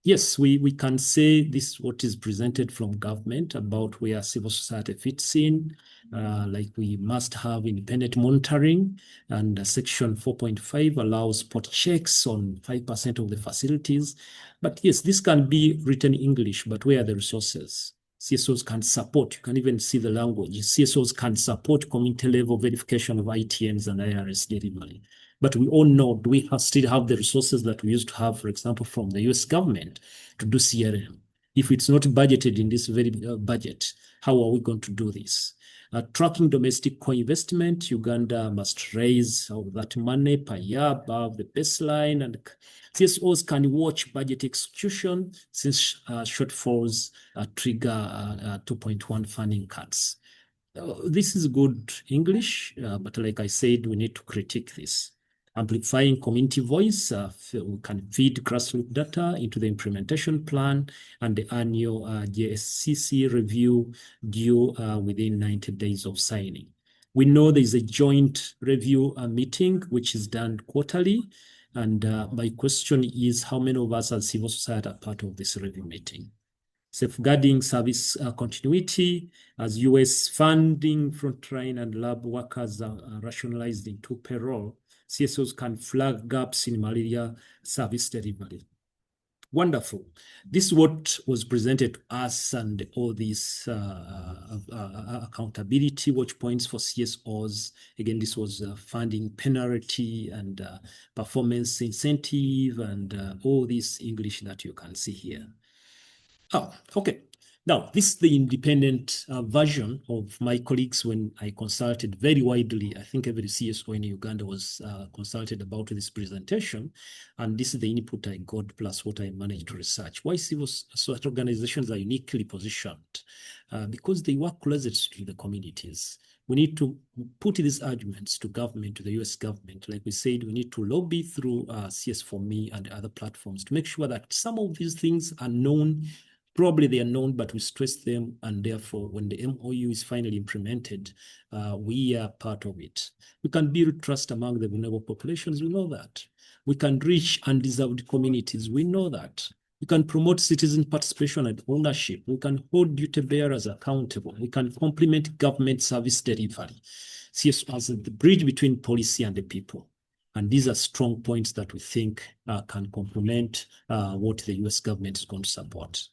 Yes, we can say this what is presented from government about where civil society fits in. Like we must have independent monitoring, and Section 4.5 allows spot checks on 5% of the facilities. But yes, this can be written in English, but where are the resources? CSOs can support, you can even see the language. CSOs can support community level verification of ITMs and IRS delivery. But we all know, do we still have the resources that we used to have, for example, from the US government to do CRM? If it's not budgeted in this very budget, how are we going to do this? Tracking domestic co-investment, Uganda must raise that money per year above the baseline, and CSOs can watch budget execution since shortfalls trigger 2.1 funding cuts. This is good English, but like I said, we need to critique this. Amplifying community voice, we can feed grassroots data into the implementation plan and the annual JSCC review due within 90 days of signing. We know there is a joint review meeting, which is done quarterly. And my question is, how many of us as civil society are part of this review meeting? Safeguarding service continuity, as US funding, frontline and lab workers are rationalized into payroll, CSOs can flag gaps in malaria service delivery. Wonderful. This is what was presented to us, and all these accountability watch points for CSOs. Again, this was funding penalty and performance incentive and all this English that you can see here. Oh, okay. Now, this is the independent version of my colleagues when I consulted very widely. I think every CSO in Uganda was consulted about this presentation. And this is the input I got plus what I managed to research. Why civil society organizations are uniquely positioned? Because they work closer to the communities. We need to put these arguments to government, to the US government. Like we said, we need to lobby through CS4Me and other platforms to make sure that some of these things are known. Probably they are known, but we stress them, and therefore, when the MOU is finally implemented, we are part of it. We can build trust among the vulnerable populations, we know that. We can reach undeserved communities, we know that. We can promote citizen participation and ownership. We can hold duty bearers accountable. We can complement government service delivery. See us as the bridge between policy and the people. And these are strong points that we think can complement what the US government is going to support.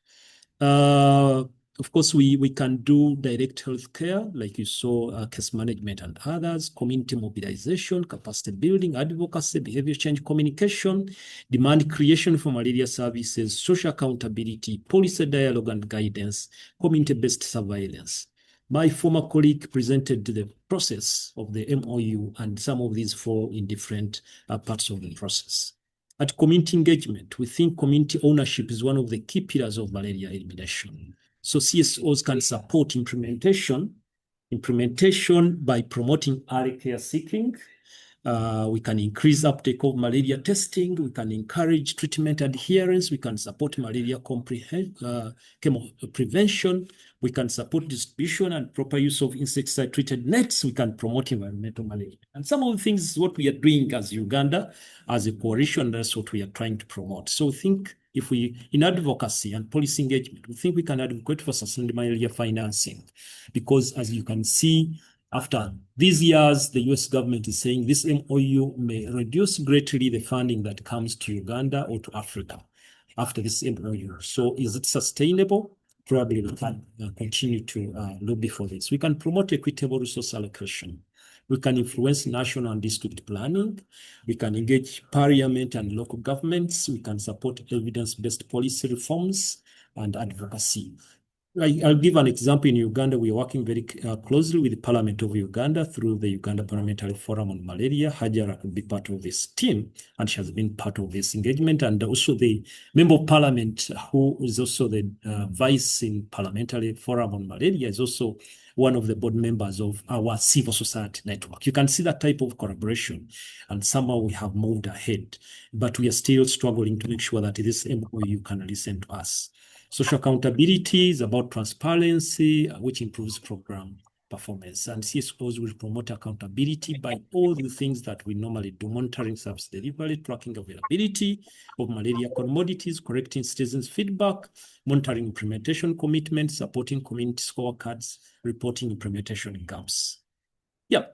Of course, we can do direct health care, like you saw, case management and others, community mobilization, capacity building, advocacy, behavior change communication, demand creation for malaria services, social accountability, policy dialogue and guidance, community-based surveillance. My former colleague presented the process of the MOU, and some of these fall in different parts of the process. At community engagement, we think community ownership is one of the key pillars of malaria elimination. So CSOs can support implementation by promoting early care seeking. We can increase uptake of malaria testing. We can encourage treatment adherence. We can support malaria prevention. We can support distribution and proper use of insecticide-treated nets. We can promote environmental malaria. And some of the things what we are doing as Uganda, as a coalition, that's what we are trying to promote. So we think if we, in advocacy and policy engagement, we think we can advocate for sustainable malaria financing. Because as you can see, after these years, the US government is saying this MOU may reduce greatly the funding that comes to Uganda or to Africa after this MOU. So is it sustainable? Probably we can continue to lobby for this. We can promote equitable resource allocation. We can influence national and district planning. We can engage parliament and local governments. We can support evidence-based policy reforms and advocacy. I'll give an example. In Uganda, we are working very closely with the Parliament of Uganda through the Uganda Parliamentary Forum on Malaria. Hajara could be part of this team, and she has been part of this engagement. And also the Member of Parliament, who is also the Vice in Parliamentary Forum on Malaria, is also one of the board members of our civil society network. You can see that type of collaboration, and somehow we have moved ahead, but we are still struggling to make sure that this MOU can listen to us. Social accountability is about transparency, which improves program performance. And CSOs will promote accountability by all the things that we normally do: monitoring service delivery, tracking availability of malaria commodities, correcting citizens' feedback, monitoring implementation commitments, supporting community scorecards, reporting implementation gaps. Yeah.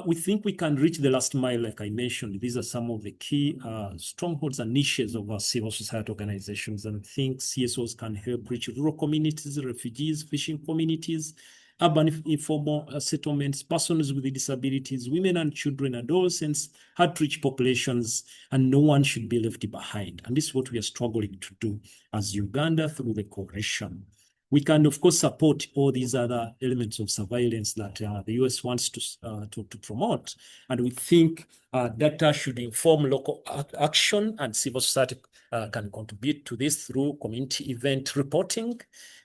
We think we can reach the last mile, like I mentioned. These are some of the key strongholds and niches of our civil society organizations. And I think CSOs can help reach rural communities, refugees, fishing communities, urban informal settlements, persons with disabilities, women and children, adolescents, hard-to-reach populations, and no one should be left behind. And this is what we are struggling to do as Uganda through the coalition. We can, of course, support all these other elements of surveillance that the US wants to promote. And we think data should inform local action, and civil society can contribute to this through community event reporting,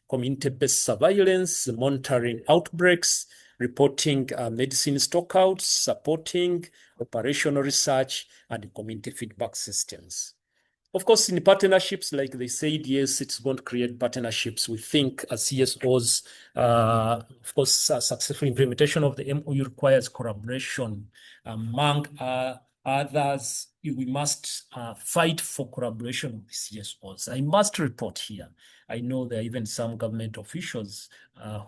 community-based surveillance, monitoring outbreaks, reporting medicine stockouts, supporting operational research, and community feedback systems. Of course, in partnerships, like they said, yes, it's going to create partnerships. We think as CSOs, of course, successful implementation of the MOU requires collaboration among others. We must fight for collaboration with CSOs. I must report here. I know there are even some government officials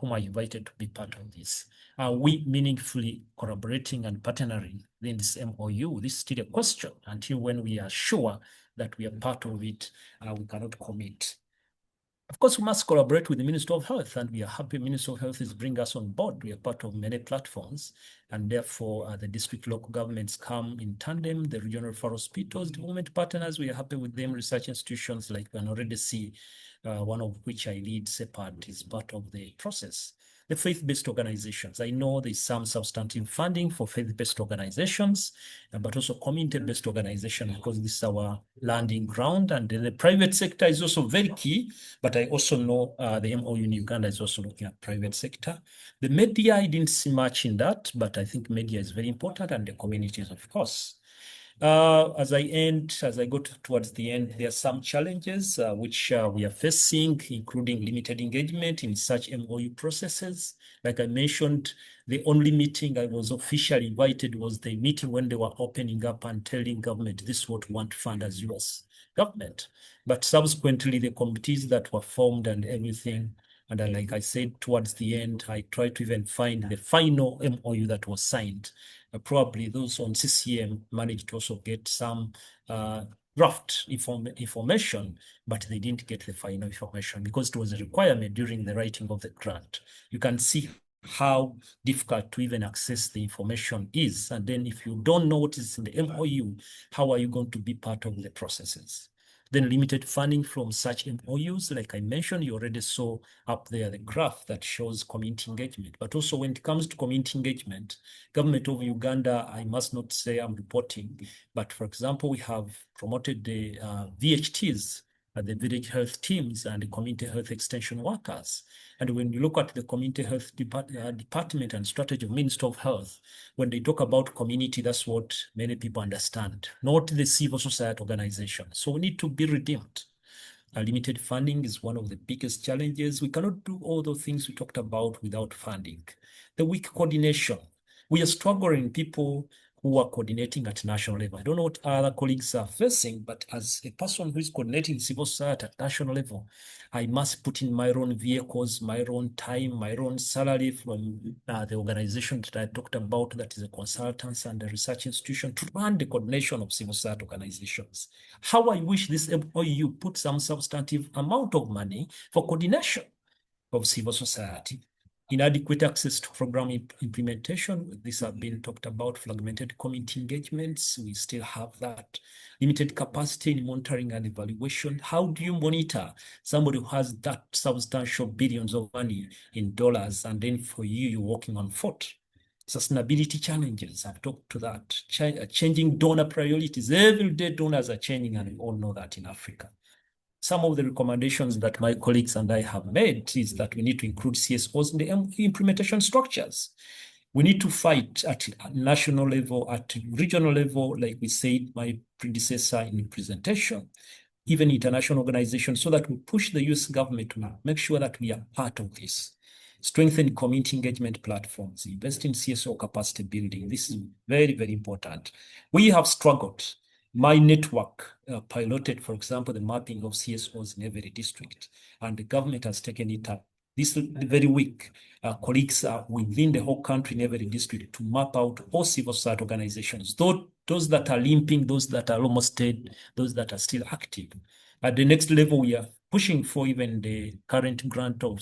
whom I invited to be part of this. Are we meaningfully collaborating and partnering in this MOU? This is still a question. Until when we are sure that we are part of it, we cannot commit. Of course, we must collaborate with the Ministry of Health, and we are happy Ministry of Health is bringing us on board. We are part of many platforms, and therefore the district local governments come in tandem, the regional referral hospitals, development partners, we are happy with them, research institutions like we can already see, one of which I lead, CEPAD, is part of the process. The faith-based organizations. I know there's some substantive funding for faith-based organizations, but also community-based organizations, because this is our landing ground. And the private sector is also very key, but I also know the MOU in Uganda is also looking at private sector. The media, I didn't see much in that, but I think media is very important, and the communities, of course. As I go towards the end, there are some challenges which we are facing, including limited engagement in such MOU processes. Like I mentioned, the only meeting I was officially invited was the meeting when they were opening up and telling government, this is what we want to fund as US government. But subsequently, the committees that were formed and everything, and like I said, towards the end, I tried to even find the final MOU that was signed. Probably those on CCM managed to also get some draft information, but they didn't get the final information because it was a requirement during the writing of the grant. You can see how difficult to even access the information is. And then if you don't know what is in the MOU, how are you going to be part of the processes? Then limited funding from such MOUs, like I mentioned, you already saw up there the graph that shows community engagement. But also when it comes to community engagement, government of Uganda, I must not say I'm reporting, but for example, we have promoted the VHTs, the village health teams and the community health extension workers. And when you look at the community health department and strategy of Ministry of Health, when they talk about community, that's what many people understand, not the civil society organization. So we need to be redeemed. Limited funding is one of the biggest challenges. We cannot do all the things we talked about without funding. The weak coordination. We are struggling people who are coordinating at national level. I don't know what other colleagues are facing, but as a person who is coordinating civil society at national level, I must put in my own vehicles, my own time, my own salary from the organization that I talked about, that is a consultants and a research institution, to run the coordination of civil society organizations. How I wish this MOU put some substantive amount of money for coordination of civil society. Inadequate access to program implementation. These have been talked about. Fragmented community engagements. We still have that. Limited capacity in monitoring and evaluation. How do you monitor somebody who has that substantial billions of money in dollars, and then for you, you're working on foot? Sustainability challenges. I've talked to that. Changing donor priorities. Every day donors are changing, and we all know that in Africa. Some of the recommendations that my colleagues and I have made is that we need to include CSOs in the implementation structures. We need to fight at national level, at regional level, like we said, my predecessor in the presentation, even international organizations, so that we push the US government to make sure that we are part of this. Strengthen community engagement platforms, invest in CSO capacity building. This is very, very important. We have struggled. My network piloted, for example, the mapping of CSOs in every district, and the government has taken it up. This very week, colleagues are within the whole country in every district to map out all civil society organizations, those that are limping, those that are almost dead, those that are still active. At the next level, we are pushing for even the current grant of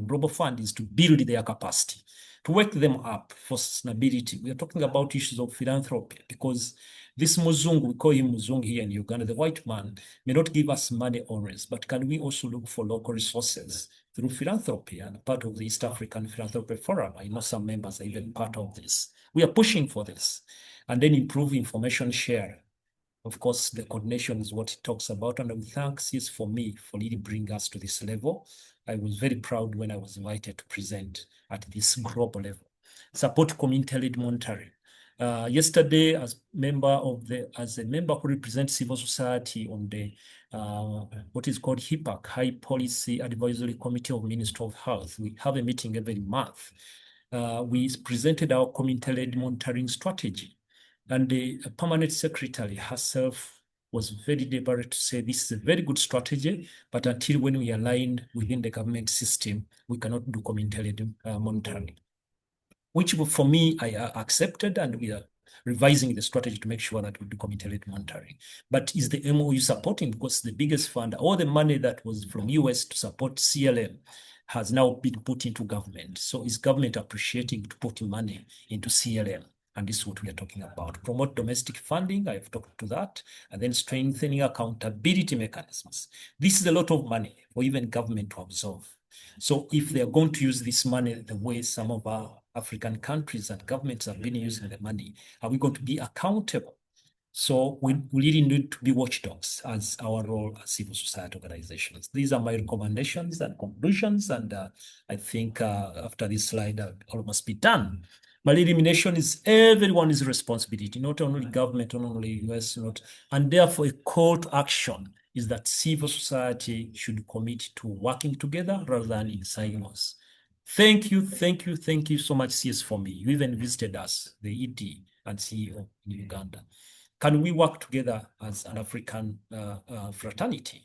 Global Fund is to build their capacity, to wake them up for sustainability. We are talking about issues of philanthropy, because this Muzungu, we call him Muzungu here in Uganda, the white man, may not give us money always, but can we also look for local resources through philanthropy and part of the East African Philanthropy Forum? I know some members are even part of this. We are pushing for this. And then improve information share. Of course, the coordination is what it talks about, and I would thank CS for me for really bringing us to this level. I was very proud when I was invited to present at this global level. Support community-led monitoring. Yesterday, as a member who represents civil society on the what is called HIPAC, High Policy Advisory Committee of Ministry of Health, we have a meeting every month. We presented our community-led monitoring strategy, and the permanent secretary herself was very deliberate to say this is a very good strategy, but until when we align within the government system, we cannot do community-led monitoring. Which for me, I accepted, and we are revising the strategy to make sure that we do community-led monitoring. But is the MOU supporting? Because the biggest fund, all the money that was from US to support CLM has now been put into government. So is government appreciating to put money into CLM? And this is what we are talking about. Promote domestic funding, I've talked to that, and then strengthening accountability mechanisms. This is a lot of money for even government to absorb. So if they are going to use this money the way some of our African countries and governments have been using the money, are we going to be accountable? So we really need to be watchdogs as our role as civil society organizations. These are my recommendations and conclusions, and I think after this slide, I'll almost be done. Malaria elimination is everyone's responsibility, not only government, not only US, and therefore a call to action is that civil society should commit to working together rather than in silos. Thank you so much, CS, for me. You even visited us, the ED and CEO in Uganda. Can we work together as an African fraternity,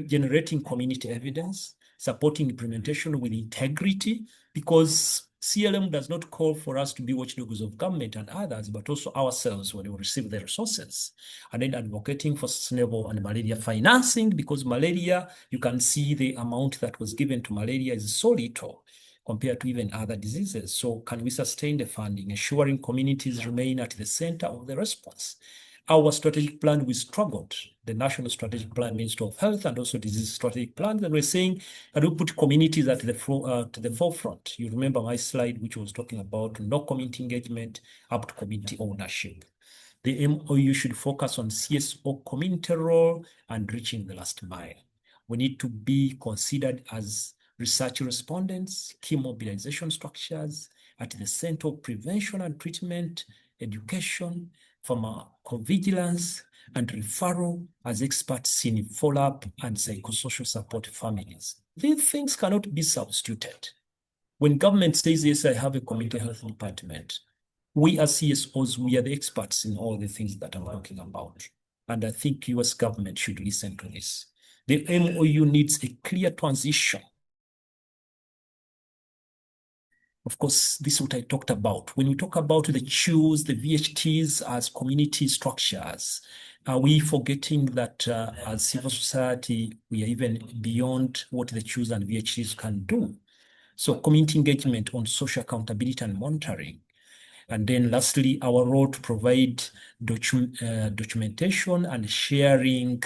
generating community evidence, supporting implementation with integrity? Because CLM does not call for us to be watchdogs of government and others, but also ourselves when we receive the resources. And then advocating for sustainable and malaria financing, because malaria, you can see the amount that was given to malaria is so little compared to even other diseases. So can we sustain the funding, ensuring communities remain at the center of the response? Our strategic plan, we struggled, the National Strategic Plan, Ministry of Health, and also disease strategic plans, and we're saying, can we put communities at the to the forefront? You remember my slide, which was talking about no community engagement up to community ownership. The MOU should focus on CSO community role and reaching the last mile. We need to be considered as research respondents, key mobilization structures at the center of prevention and treatment, education, pharmacovigilance, and referral as experts in follow-up and psychosocial support to families. These things cannot be substituted. When government says, yes, I have a community health department, we as CSOs, we are the experts in all the things that I'm talking about. And I think US government should listen to this. The MOU needs a clear transition. Of course, this is what I talked about. When we talk about the CHUs, the VHTs as community structures, are we forgetting that as civil society, we are even beyond what the CHUs and VHTs can do? So community engagement on social accountability and monitoring. And then lastly, our role to provide documentation and sharing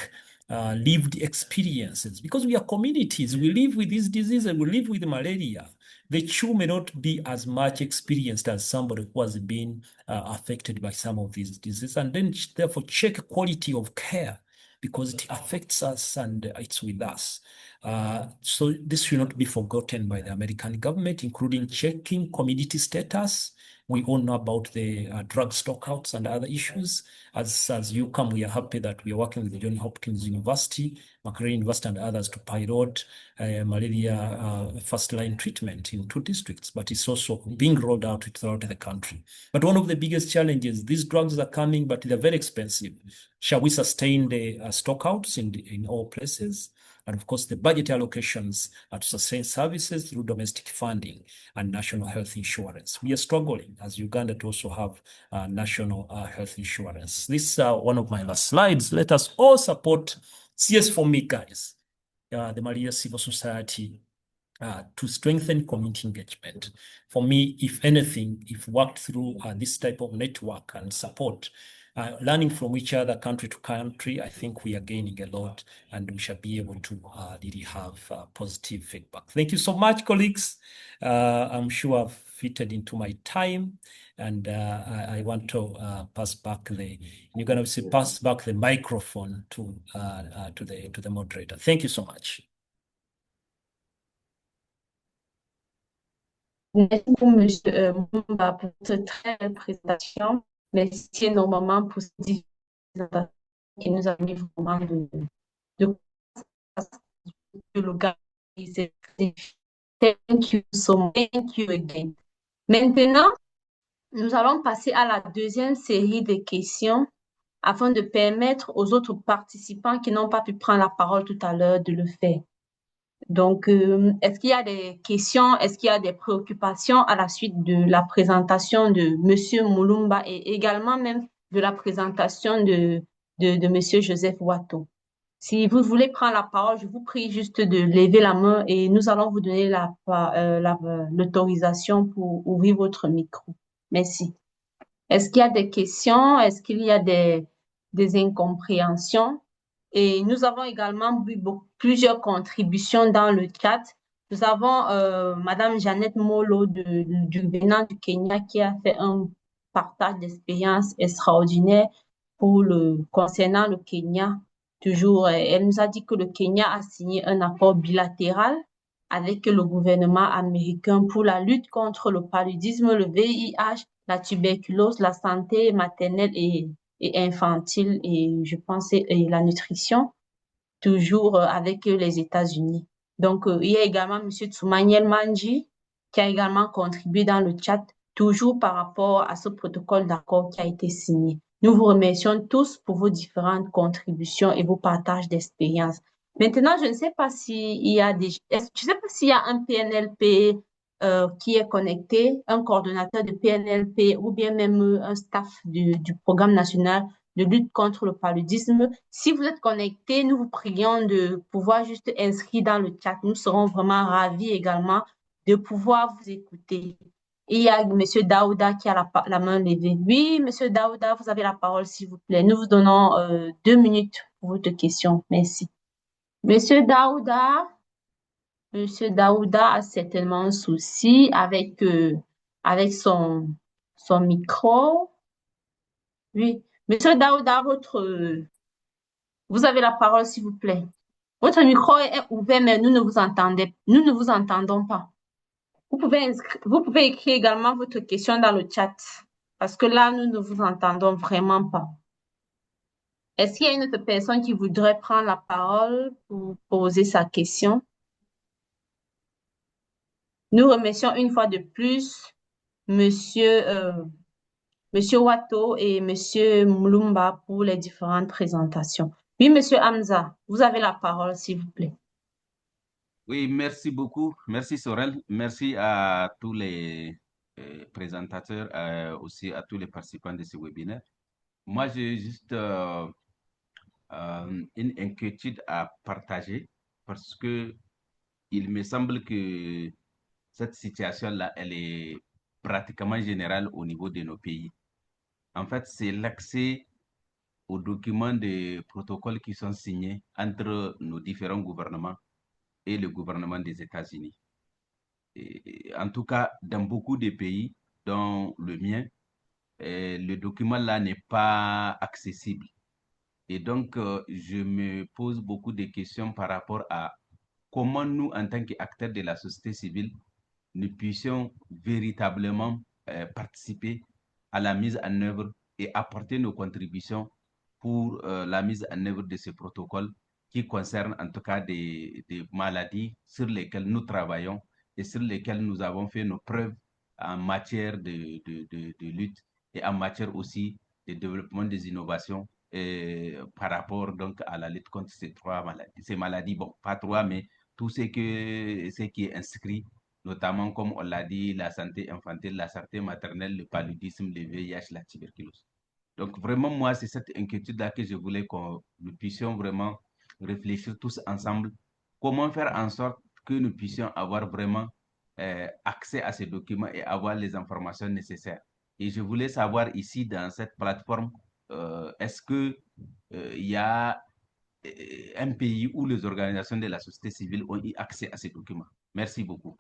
lived experiences. Because we are communities, we live with this disease and we live with malaria. The CHU may not be as much experienced as somebody who has been affected by some of these diseases. And then therefore check quality of care because it affects us and it's with us. So this should not be forgotten by the American government, including checking community status. We all know about the drug stockouts and other issues. As you come, we are happy that we are working with the Johns Hopkins University, Makerere University, and others to pilot malaria first-line treatment in 2 districts, but it's also being rolled out throughout the country. But one of the biggest challenges, these drugs are coming, but they're very expensive. Shall we sustain the stockouts in all places? And of course, the budget allocations are to sustain services through domestic funding and national health insurance. We are struggling as Uganda to also have national health insurance. This is one of my last slides. Let us all support CS4Me, guys, the Malaria Civil Society, to strengthen community engagement. For me, if anything, if worked through this type of network and support, learning from each other country to country, I think we are gaining a lot and we shall be able to really have positive feedback. Thank you so much, colleagues. I'm sure I've fitted into my time and I want to pass back the microphone to the moderator. Thank you so much. Merci beaucoup, M. Mumba, pour cette très belle présentation. Merci énormément pour cette présentation qui nous a mis vraiment de le gars. Thank you so much. Thank you again. Maintenant, nous allons passer à la deuxième série de questions afin de permettre aux autres participants qui n'ont pas pu prendre la parole tout à l'heure de le faire. Donc, est-ce qu'il y a des questions, est-ce qu'il y a des préoccupations à la suite de la présentation de Monsieur Mulumba et également même de la présentation de Monsieur Joseph Wato? Si vous voulez prendre la parole, je vous prie juste de lever la main et nous allons vous donner l'autorisation pour ouvrir votre micro. Merci. Est-ce qu'il y a des questions? Est-ce qu'il y a des incompréhensions? Et nous avons également vu plusieurs contributions dans le chat. Nous avons Madame Jeannette Molo du Bénin du Kenya qui a fait un partage d'expérience extraordinaire concernant le Kenya. Toujours, elle nous a dit que le Kenya a signé un accord bilatéral avec le gouvernement américain pour la lutte contre le paludisme, le VIH, la tuberculose, la santé maternelle et infantile et je pense et la nutrition, toujours avec les États-Unis. Donc, il y a également M. Tsumaniel Manji qui a également contribué dans le chat, toujours par rapport à ce protocole d'accord qui a été signé. Nous vous remercions tous pour vos différentes contributions et vos partages d'expérience. Maintenant, je ne sais pas s'il y a un PNLP qui est connecté, un coordonnateur de PNLP ou bien même un staff du programme national de lutte contre le paludisme. Si vous êtes connecté, nous vous prions de pouvoir juste inscrire dans le chat. Nous serons vraiment ravis également de pouvoir vous écouter. Et il y a M. Daouda qui a la main levée. Oui, M. Daouda, vous avez la parole, s'il vous plaît. Nous vous donnons 2 minutes pour votre question. Merci. Monsieur Daouda a certainement un souci avec son micro. Oui. Monsieur Daouda, vous avez la parole, s'il vous plaît. Votre micro est ouvert, mais nous ne vous entendons pas. Vous pouvez écrire également votre question dans le chat, parce que là, nous ne vous entendons vraiment pas. Est-ce qu'il y a une autre personne qui voudrait prendre la parole pour poser sa question? Nous remercions une fois de plus Monsieur Watto et Monsieur Moulumba pour les différentes présentations. Oui, Monsieur Hamza, vous avez la parole, s'il vous plaît. Oui, merci beaucoup. Merci Sorel. Merci à tous les présentateurs, aussi à tous les participants de ce webinaire. Moi, j'ai juste une inquiétude à partager parce que il me semble que cette situation-là, elle est pratiquement générale au niveau de nos pays. En fait, c'est l'accès aux documents de protocoles qui sont signés entre nos différents gouvernements et le gouvernement des États-Unis. En tout cas, dans beaucoup de pays, dont le mien, le document-là n'est pas accessible. Et donc, je me pose beaucoup de questions par rapport à comment nous, en tant qu'acteurs de la société civile, nous puissions véritablement participer à la mise en œuvre et apporter nos contributions pour la mise en œuvre de ce protocole qui concerne en tout cas des maladies sur lesquelles nous travaillons et sur lesquelles nous avons fait nos preuves en matière de lutte et en matière aussi de développement des innovations par rapport donc à la lutte contre ces maladies, bon, pas trois, mais tout ce qui est inscrit, notamment, comme on l'a dit, la santé infantile, la santé maternelle, le paludisme, le VIH, la tuberculose. Donc, vraiment, moi, c'est cette inquiétude-là que je voulais que nous puissions vraiment réfléchir tous ensemble. Comment faire en sorte que nous puissions avoir vraiment accès à ces documents et avoir les informations nécessaires. Et je voulais savoir ici, dans cette plateforme, est-ce que il y a un pays où les organisations de la société civile ont eu accès à ces documents? Merci beaucoup.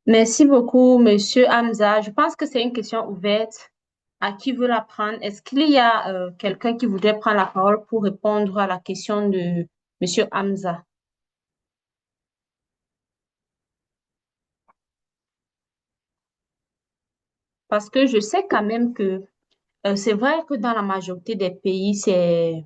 Merci beaucoup, Monsieur Hamza. Je pense que c'est une question ouverte. À qui veut la prendre? Est-ce qu'il y a quelqu'un qui voudrait prendre la parole pour répondre à la question de Monsieur Hamza? Parce que je sais quand même que c'est vrai que dans la majorité des pays, c'est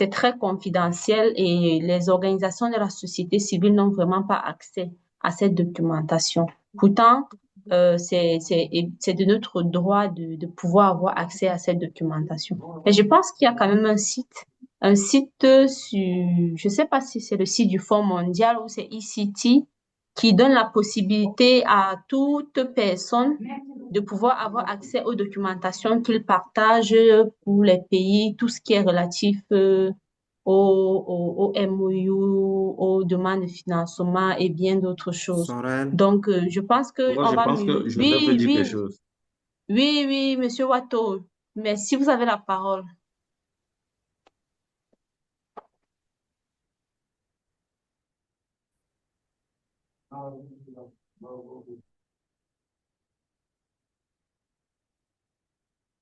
très confidentiel et les organisations de la société civile n'ont vraiment pas accès à cette documentation. Pourtant, c'est de notre droit de pouvoir avoir accès à cette documentation. Mais je pense qu'il y a quand même un site sur, je sais pas si c'est le site du Fonds mondial ou c'est eCity, qui donne la possibilité à toute personne de pouvoir avoir accès aux documentations qu'ils partagent pour les pays, tout ce qui est relatif au MOU, aux demandes de financement et bien d'autres choses. Sorel, Donc, je pense que moi, on je va pense mieux. que je voudrais vous dire quelque Oui, chose. oui, Monsieur Watto. Mais si vous avez la parole.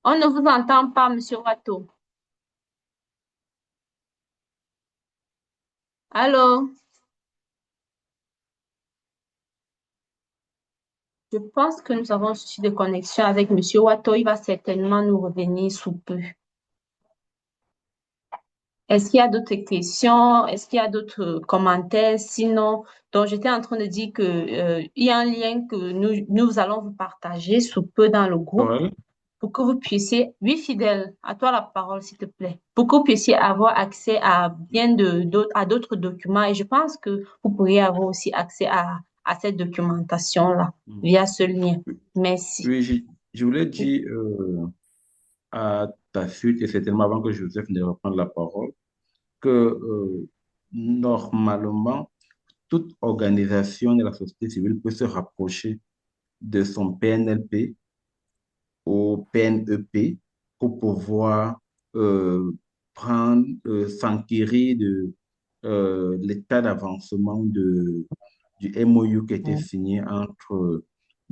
On ne vous entend pas, Monsieur Watto. Allô? Je pense que nous avons un souci de connexion avec Monsieur Watto. Il va certainement nous revenir sous peu. Est-ce qu'il y a d'autres questions? Est-ce qu'il y a d'autres commentaires? Sinon, donc j'étais en train de dire que il y a un lien que nous allons vous partager sous peu dans le groupe Sorel, pour que vous puissiez, oui, Fidèle, à toi la parole, s'il te plaît, pour que vous puissiez avoir accès à à d'autres documents. Et je pense que vous pourriez avoir aussi accès à cette documentation-là via ce lien. Merci. oui, je voulais dire à ta suite, et certainement avant que Joseph ne reprenne la parole, que normalement, toute organisation de la société civile peut se rapprocher de son PNLP au PNEP pour pouvoir euh, s'enquérir de l'état d'avancement du MOU qui a été signé entre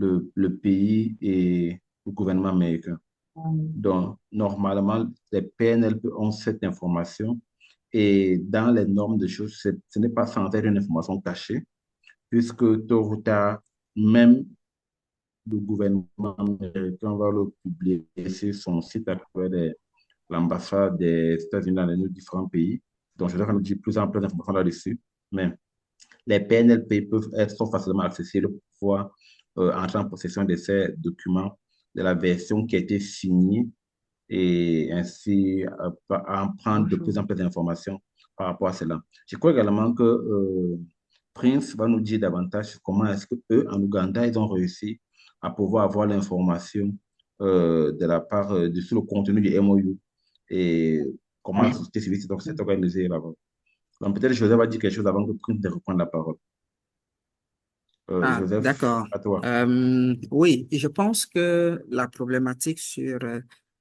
le pays et le gouvernement américain. Donc, normalement, les PNLP ont cette information et dans les normes de choses, ce n'est pas censé être une information cachée, puisque tôt ou tard, même le gouvernement américain va le publier sur son site à travers l'ambassade des États-Unis dans les différents pays. Donc, je dois nous dire plus en plus d'informations là-dessus. Mais les PNLP sont facilement accessibles pour pouvoir entrer en possession de ces documents, de la version qui a été signée et ainsi en prendre de plus en plus d'informations par rapport à cela. Je crois également que Prince va nous dire davantage sur comment est-ce que eux, en Ouganda, ils ont réussi à pouvoir avoir l'information de la part sur le contenu du MOU et comment la société civile s'est organisée là-bas. Donc peut-être Joseph va dire quelque chose avant que Prince ne reprenne la parole. Joseph, D'accord. à toi. Oui, je pense que la problématique sur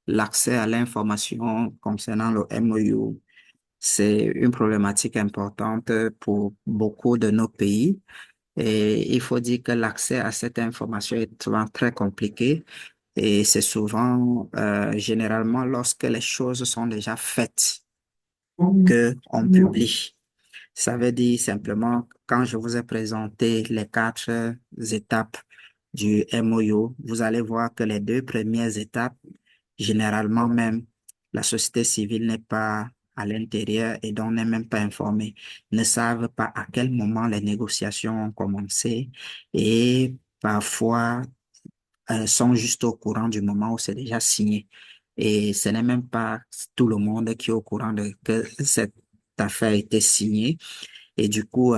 l'accès à l'information concernant le MOU, c'est une problématique importante pour beaucoup de nos pays. Et il faut dire que l'accès à cette information est souvent très compliqué. Et c'est souvent, généralement, lorsque les choses sont déjà faites, que on publie. Ça veut dire simplement, quand je vous ai présenté les 4 étapes du MOU, vous allez voir que les 2 premières étapes, généralement même, la société civile n'est pas à l'intérieur et donc n'est même pas informée, ne savent pas à quel moment les négociations ont commencé et parfois sont juste au courant du moment où c'est déjà signé. Et ce n'est même pas tout le monde qui est au courant de que cette affaire a été signée. Et du coup,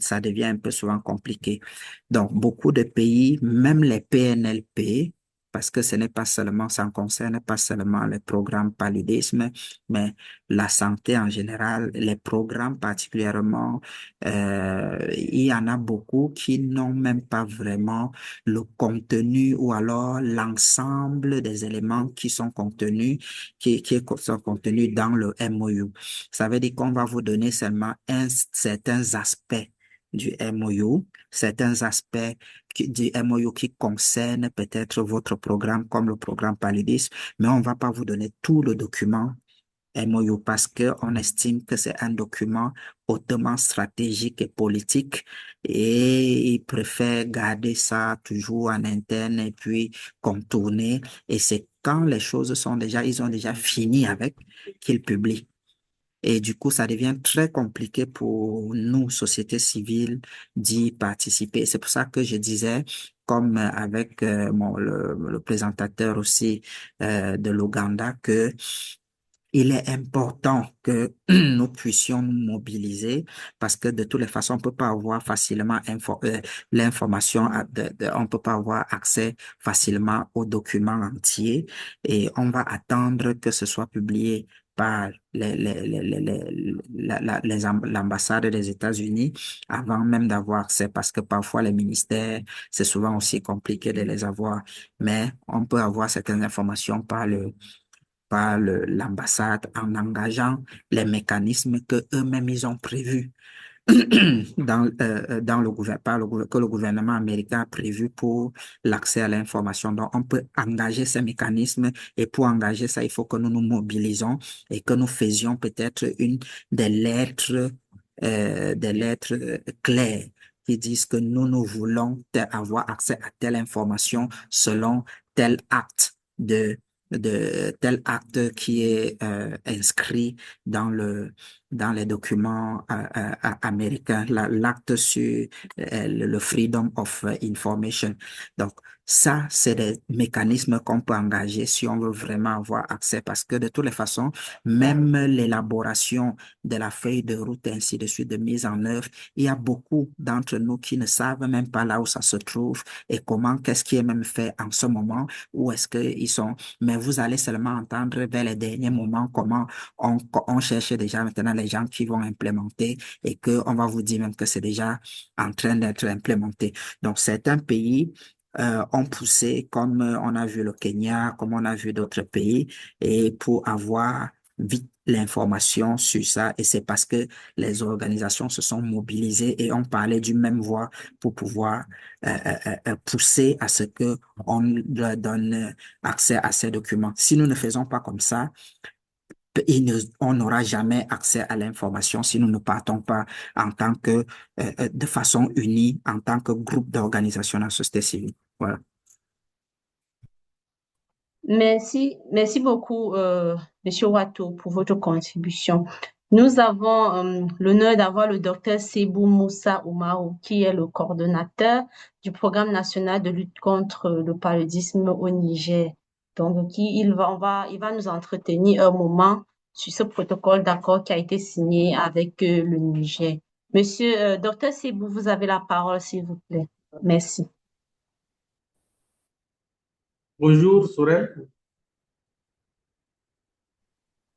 ça devient un peu souvent compliqué. Donc, beaucoup de pays, même les PNLP, parce que ce n'est pas seulement, ça ne concerne pas seulement les programmes paludisme, mais la santé en général, les programmes particulièrement, il y en a beaucoup qui n'ont même pas vraiment le contenu ou alors l'ensemble des éléments qui sont contenus, qui sont contenus dans le MOU. Ça veut dire qu'on va vous donner seulement certains aspects du MOU, certains aspects du MOU qui concernent peut-être votre programme comme le programme paludisme, mais on ne va pas vous donner tout le document MOU parce qu'on estime que c'est un document hautement stratégique et politique et ils préfèrent garder ça toujours en interne et puis contourner. Et c'est quand les choses sont déjà, ils ont déjà fini avec qu'ils publient. Et du coup, ça devient très compliqué pour nous, société civile, d'y participer. C'est pour ça que je disais, comme avec le présentateur aussi de l'Ouganda, que il est important que nous puissions nous mobiliser parce que de toutes les façons, on peut pas avoir facilement l'information, on peut pas avoir accès facilement aux documents entiers et on va attendre que ce soit publié par l'ambassade des États-Unis avant même d'avoir accès parce que parfois les ministères, c'est souvent aussi compliqué de les avoir, mais on peut avoir certaines informations par l'ambassade en engageant les mécanismes que eux-mêmes ils ont prévus dans le gouvernement, que le gouvernement américain a prévu pour l'accès à l'information. Donc, on peut engager ces mécanismes et pour engager ça, il faut que nous nous mobilisons et que nous faisions peut-être des lettres claires qui disent que nous voulons avoir accès à telle information selon tel acte de tel acte qui est inscrit dans les documents américains, l'acte sur le Freedom of Information. Donc, ça, c'est des mécanismes qu'on peut engager si on veut vraiment avoir accès parce que de toutes les façons, même l'élaboration de la feuille de route ainsi de suite de mise en œuvre, il y a beaucoup d'entre nous qui ne savent même pas là où ça se trouve et comment, qu'est-ce qui est même fait en ce moment, où est-ce qu'ils sont. Mais vous allez seulement entendre vers les derniers moments comment on cherche déjà maintenant les gens qui vont implémenter et qu'on va vous dire même que c'est déjà en train d'être implémenté. Donc, certains pays ont poussé, comme on a vu le Kenya, comme on a vu d'autres pays, et pour avoir vite l'information sur ça et c'est parce que les organisations se sont mobilisées et ont parlé d'une même voix pour pouvoir pousser à ce que on leur donne accès à ces documents. Si nous ne faisons pas comme ça, on n'aura jamais accès à l'information si nous ne partons pas en tant que, de façon unie, en tant que groupe d'organisation de la société civile. Voilà. Merci beaucoup, Monsieur Wato, pour votre contribution. Nous avons l'honneur d'avoir le docteur Sebou Moussa Oumarou, qui est le coordonnateur du programme national de lutte contre le paludisme au Niger. Donc, il va nous entretenir un moment sur ce protocole d'accord qui a été signé avec le Niger. Monsieur docteur Sebou, vous avez la parole, s'il vous plaît. Merci. Bonjour, Sorel.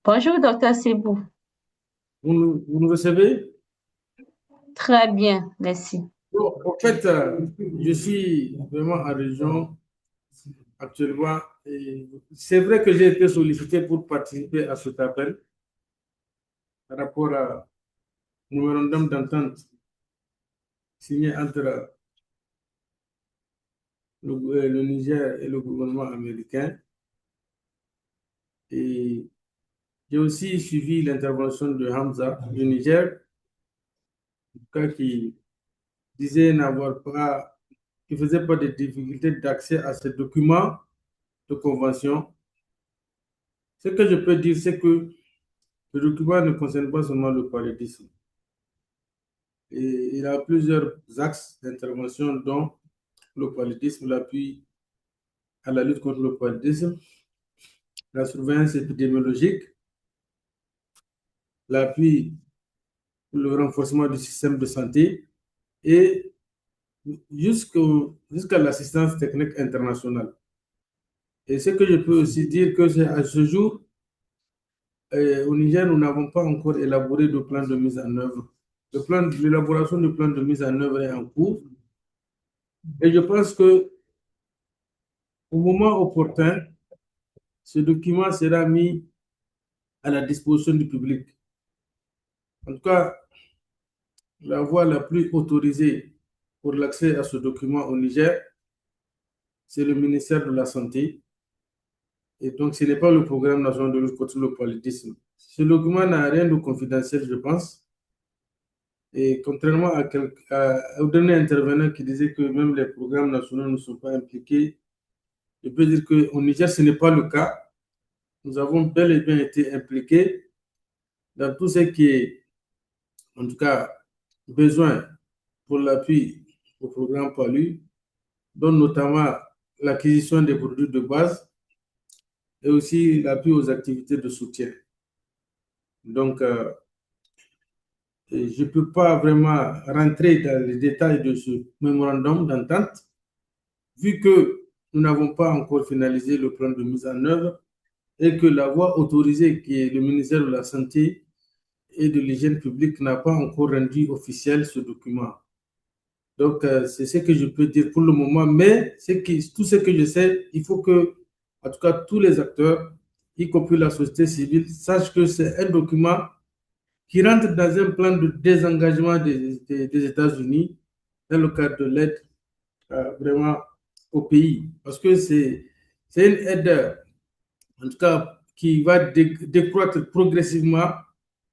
Bonjour, docteur Sebou. Vous nous recevez? Très bien, merci. Bon, en fait, je suis vraiment en région actuellement. C'est vrai que j'ai été sollicité pour participer à cet appel par rapport à mémorandum d'entente signé entre le Niger et le gouvernement américain. Et j'ai aussi suivi l'intervention de Hamza du Niger, en tout cas qui disait n'avoir pas, qui faisait pas de difficultés d'accès à ces documents de convention. Ce que je peux dire, c'est que le document ne concerne pas seulement le paludisme. Et il a plusieurs axes d'intervention, dont le paludisme, l'appui à la lutte contre le paludisme, la surveillance épidémiologique, l'appui pour le renforcement du système de santé et jusqu'à l'assistance technique internationale. Et ce que je peux aussi dire, que c'est à ce jour, au Niger, nous n'avons pas encore élaboré de plan de mise en œuvre. L'élaboration du plan de mise en œuvre est en cours. Et je pense que au moment opportun, ce document sera mis à la disposition du public. En tout cas, la voie la plus autorisée pour l'accès à ce document au Niger, c'est le ministère de la Santé. Et donc, ce n'est pas le programme national de lutte contre le paludisme. Ce document n'a rien de confidentiel, je pense. Et contrairement au dernier intervenant qui disait que même les programmes nationaux ne sont pas impliqués, je peux dire qu'au Niger, ce n'est pas le cas. Nous avons bel et bien été impliqués dans tout ce qui est, en tout cas, besoin pour l'appui au programme PALU, dont notamment l'acquisition des produits de base et aussi l'appui aux activités de soutien. Donc, je ne peux pas vraiment rentrer dans les détails de ce mémorandum d'entente, vu que nous n'avons pas encore finalisé le plan de mise en œuvre et que la voie autorisée, qui est le ministère de la Santé et de l'Hygiène publique, n'a pas encore rendu officiel ce document. Donc, c'est ce que je peux dire pour le moment, mais tout ce que je sais, il faut que, en tout cas, tous les acteurs, y compris la société civile, sachent que c'est un document qui rentre dans un plan de désengagement des États-Unis dans le cadre de l'aide vraiment au pays. Parce que c'est une aide, en tout cas, qui va décroître progressivement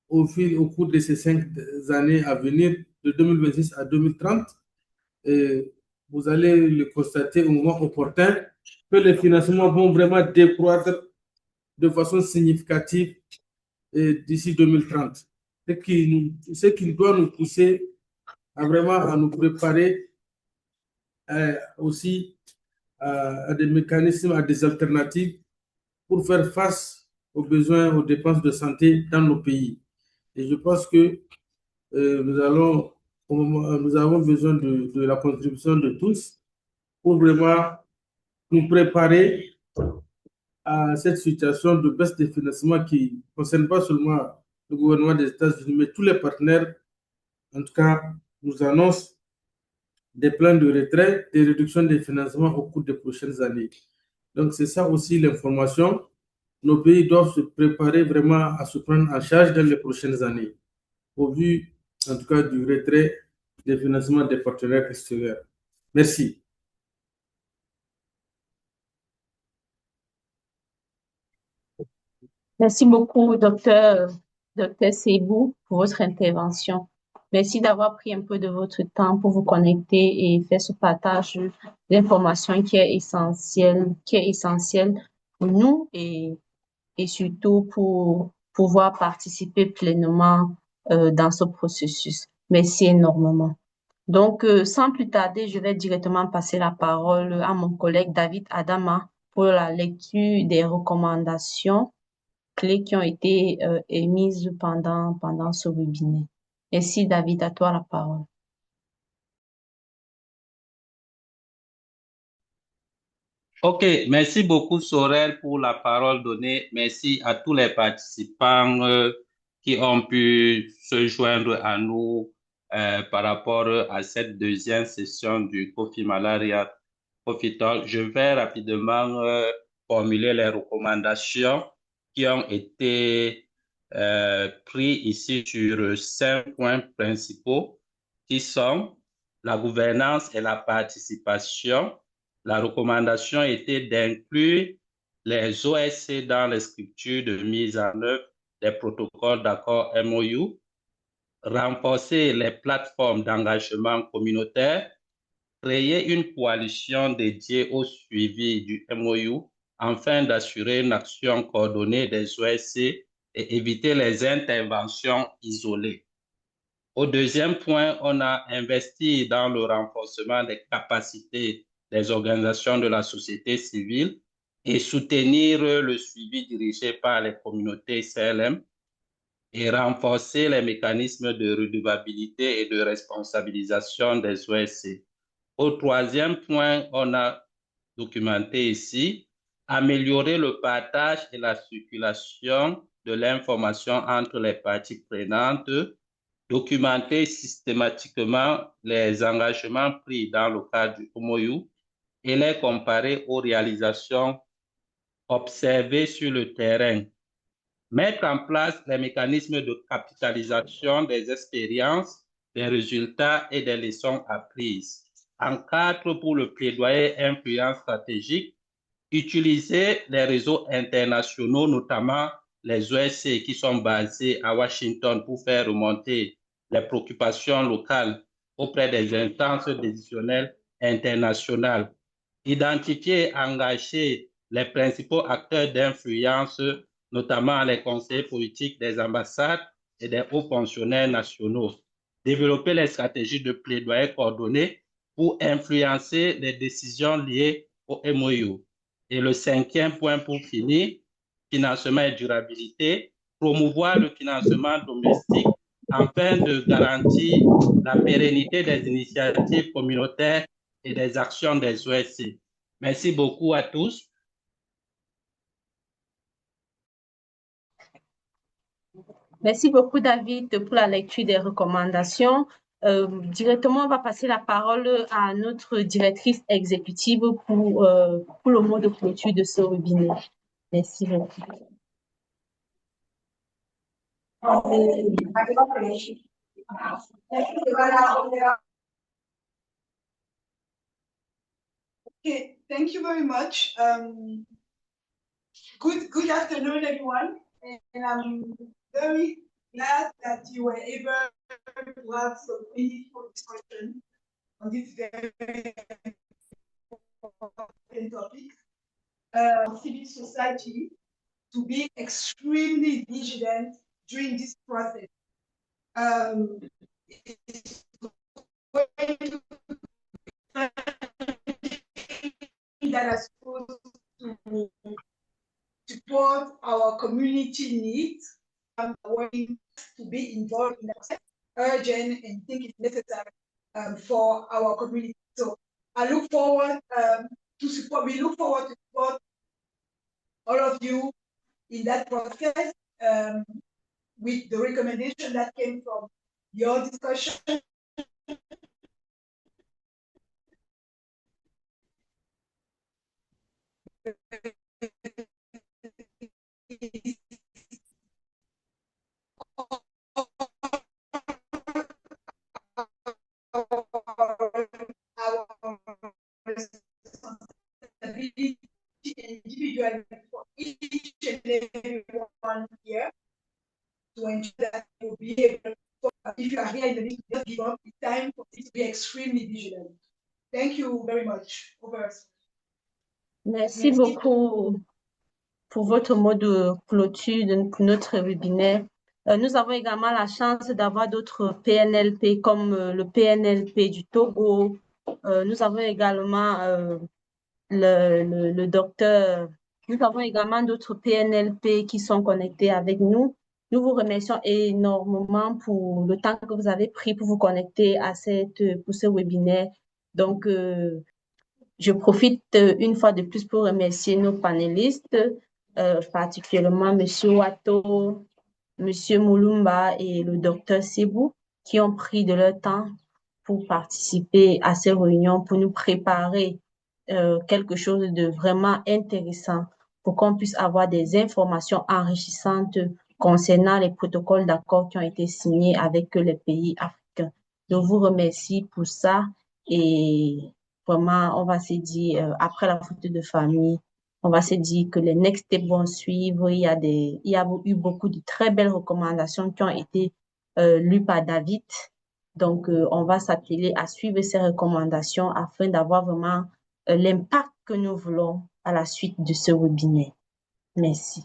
au cours de ces 5 années à venir, de 2026 à 2030. Et vous allez le constater au moment opportun que les financements vont vraiment décroître de façon significative d'ici 2030. Ce qui doit nous pousser à vraiment à nous préparer aussi à des mécanismes, à des alternatives pour faire face aux besoins, aux dépenses de santé dans nos pays. Et je pense que nous avons besoin de la contribution de tous pour vraiment nous préparer à cette situation de baisse de financement qui ne concerne pas seulement le gouvernement des États-Unis, mais tous les partenaires, en tout cas, nous annoncent des plans de retrait, des réductions des financements au cours des prochaines années. Donc, c'est ça aussi l'information nos pays doivent se préparer vraiment à se prendre en charge dans les prochaines années, au vu, en tout cas, du retrait des financements des partenaires extérieurs. Merci. Merci beaucoup, docteur Sebou, pour votre intervention. Merci d'avoir pris un peu de votre temps pour vous connecter et faire ce partage d'informations qui est essentiel pour nous et surtout pour pouvoir participer pleinement dans ce processus. Merci énormément. Donc, sans plus tarder, je vais directement passer la parole à mon collègue David Adama pour la lecture des recommandations clés qui ont été émises pendant ce webinaire. Merci David, à toi la parole. Ok, merci beaucoup Sorel pour la parole donnée. Merci à tous les participants qui ont pu se joindre à nous par rapport à cette deuxième session du Coffee Malaria Coffee Talk. Je vais rapidement formuler les recommandations qui ont été prises ici sur 5 points principaux qui sont la gouvernance et la participation. La recommandation était d'inclure les OSC dans les structures de mise en œuvre des protocoles d'accord MOU, renforcer les plateformes d'engagement communautaire, créer une coalition dédiée au suivi du MOU afin d'assurer une action coordonnée des OSC et éviter les interventions isolées. Au deuxième point, on a investi dans le renforcement des capacités des organisations de la société civile et soutenir le suivi dirigé par les communautés CLM et renforcer les mécanismes de redevabilité et de responsabilisation des OSC. Au troisième point, on a documenté ici améliorer le partage et la circulation de l'information entre les parties prenantes, documenter systématiquement les engagements pris dans le cadre du MOU et les comparer aux réalisations observées sur le terrain. Mettre en place les mécanismes de capitalisation des expériences, des résultats et des leçons apprises. En cadre pour le plaidoyer influence stratégique, utiliser les réseaux internationaux, notamment les OSC qui sont basés à Washington pour faire remonter les préoccupations locales auprès des instances décisionnelles internationales. Identifier et engager les principaux acteurs d'influence, notamment les conseillers politiques des ambassades et des hauts fonctionnaires nationaux. Développer les stratégies de plaidoyer coordonnées pour influencer les décisions liées au MOU. Et le cinquième point pour finir, financement et durabilité, promouvoir le financement domestique afin de garantir la pérennité des initiatives communautaires et des actions des OSC. Merci beaucoup à tous. Merci beaucoup David pour la lecture des recommandations. Directement, on va passer la parole à notre directrice exécutive pour le mot de clôture de ce webinaire. Merci beaucoup. Okay, thank you very much. Good afternoon, everyone. And I'm very glad that you were able to have some meaningful discussion on this very important topic. Civil society to be extremely vigilant during this process. It's going to that are supposed to support our community needs and wanting to be involved in the process, urgent and think it's necessary for our community. So I look forward to support. We look forward to support all of you in that process with the recommendation that came from your discussion. accountability individually for each and every one here to ensure that you'll be able to, if you are here in the meeting, just give up. It's time for it to be extremely vigilant. Thank you very much. Over. Merci beaucoup pour votre mot de clôture de notre webinaire. Nous avons également la chance d'avoir d'autres PNLP comme le PNLP du Togo. Nous avons également le docteur. Nous avons également d'autres PNLP qui sont connectés avec nous. Nous vous remercions énormément pour le temps que vous avez pris pour vous connecter pour ce webinaire. Donc, je profite une fois de plus pour remercier nos panélistes, particulièrement M. Watto, M. Moulumba et le Dr Sebou, qui ont pris de leur temps pour participer à ces réunions, pour nous préparer quelque chose de vraiment intéressant, pour qu'on puisse avoir des informations enrichissantes concernant les protocoles d'accord qui ont été signés avec les pays africains. Je vous remercie pour ça et vraiment, on va se dire, après la photo de famille, on va se dire que les next steps vont suivre. Il y a eu beaucoup de très belles recommandations qui ont été lues par David. Donc, on va s'atteler à suivre ces recommandations afin d'avoir vraiment l'impact que nous voulons à la suite de ce webinaire. Merci.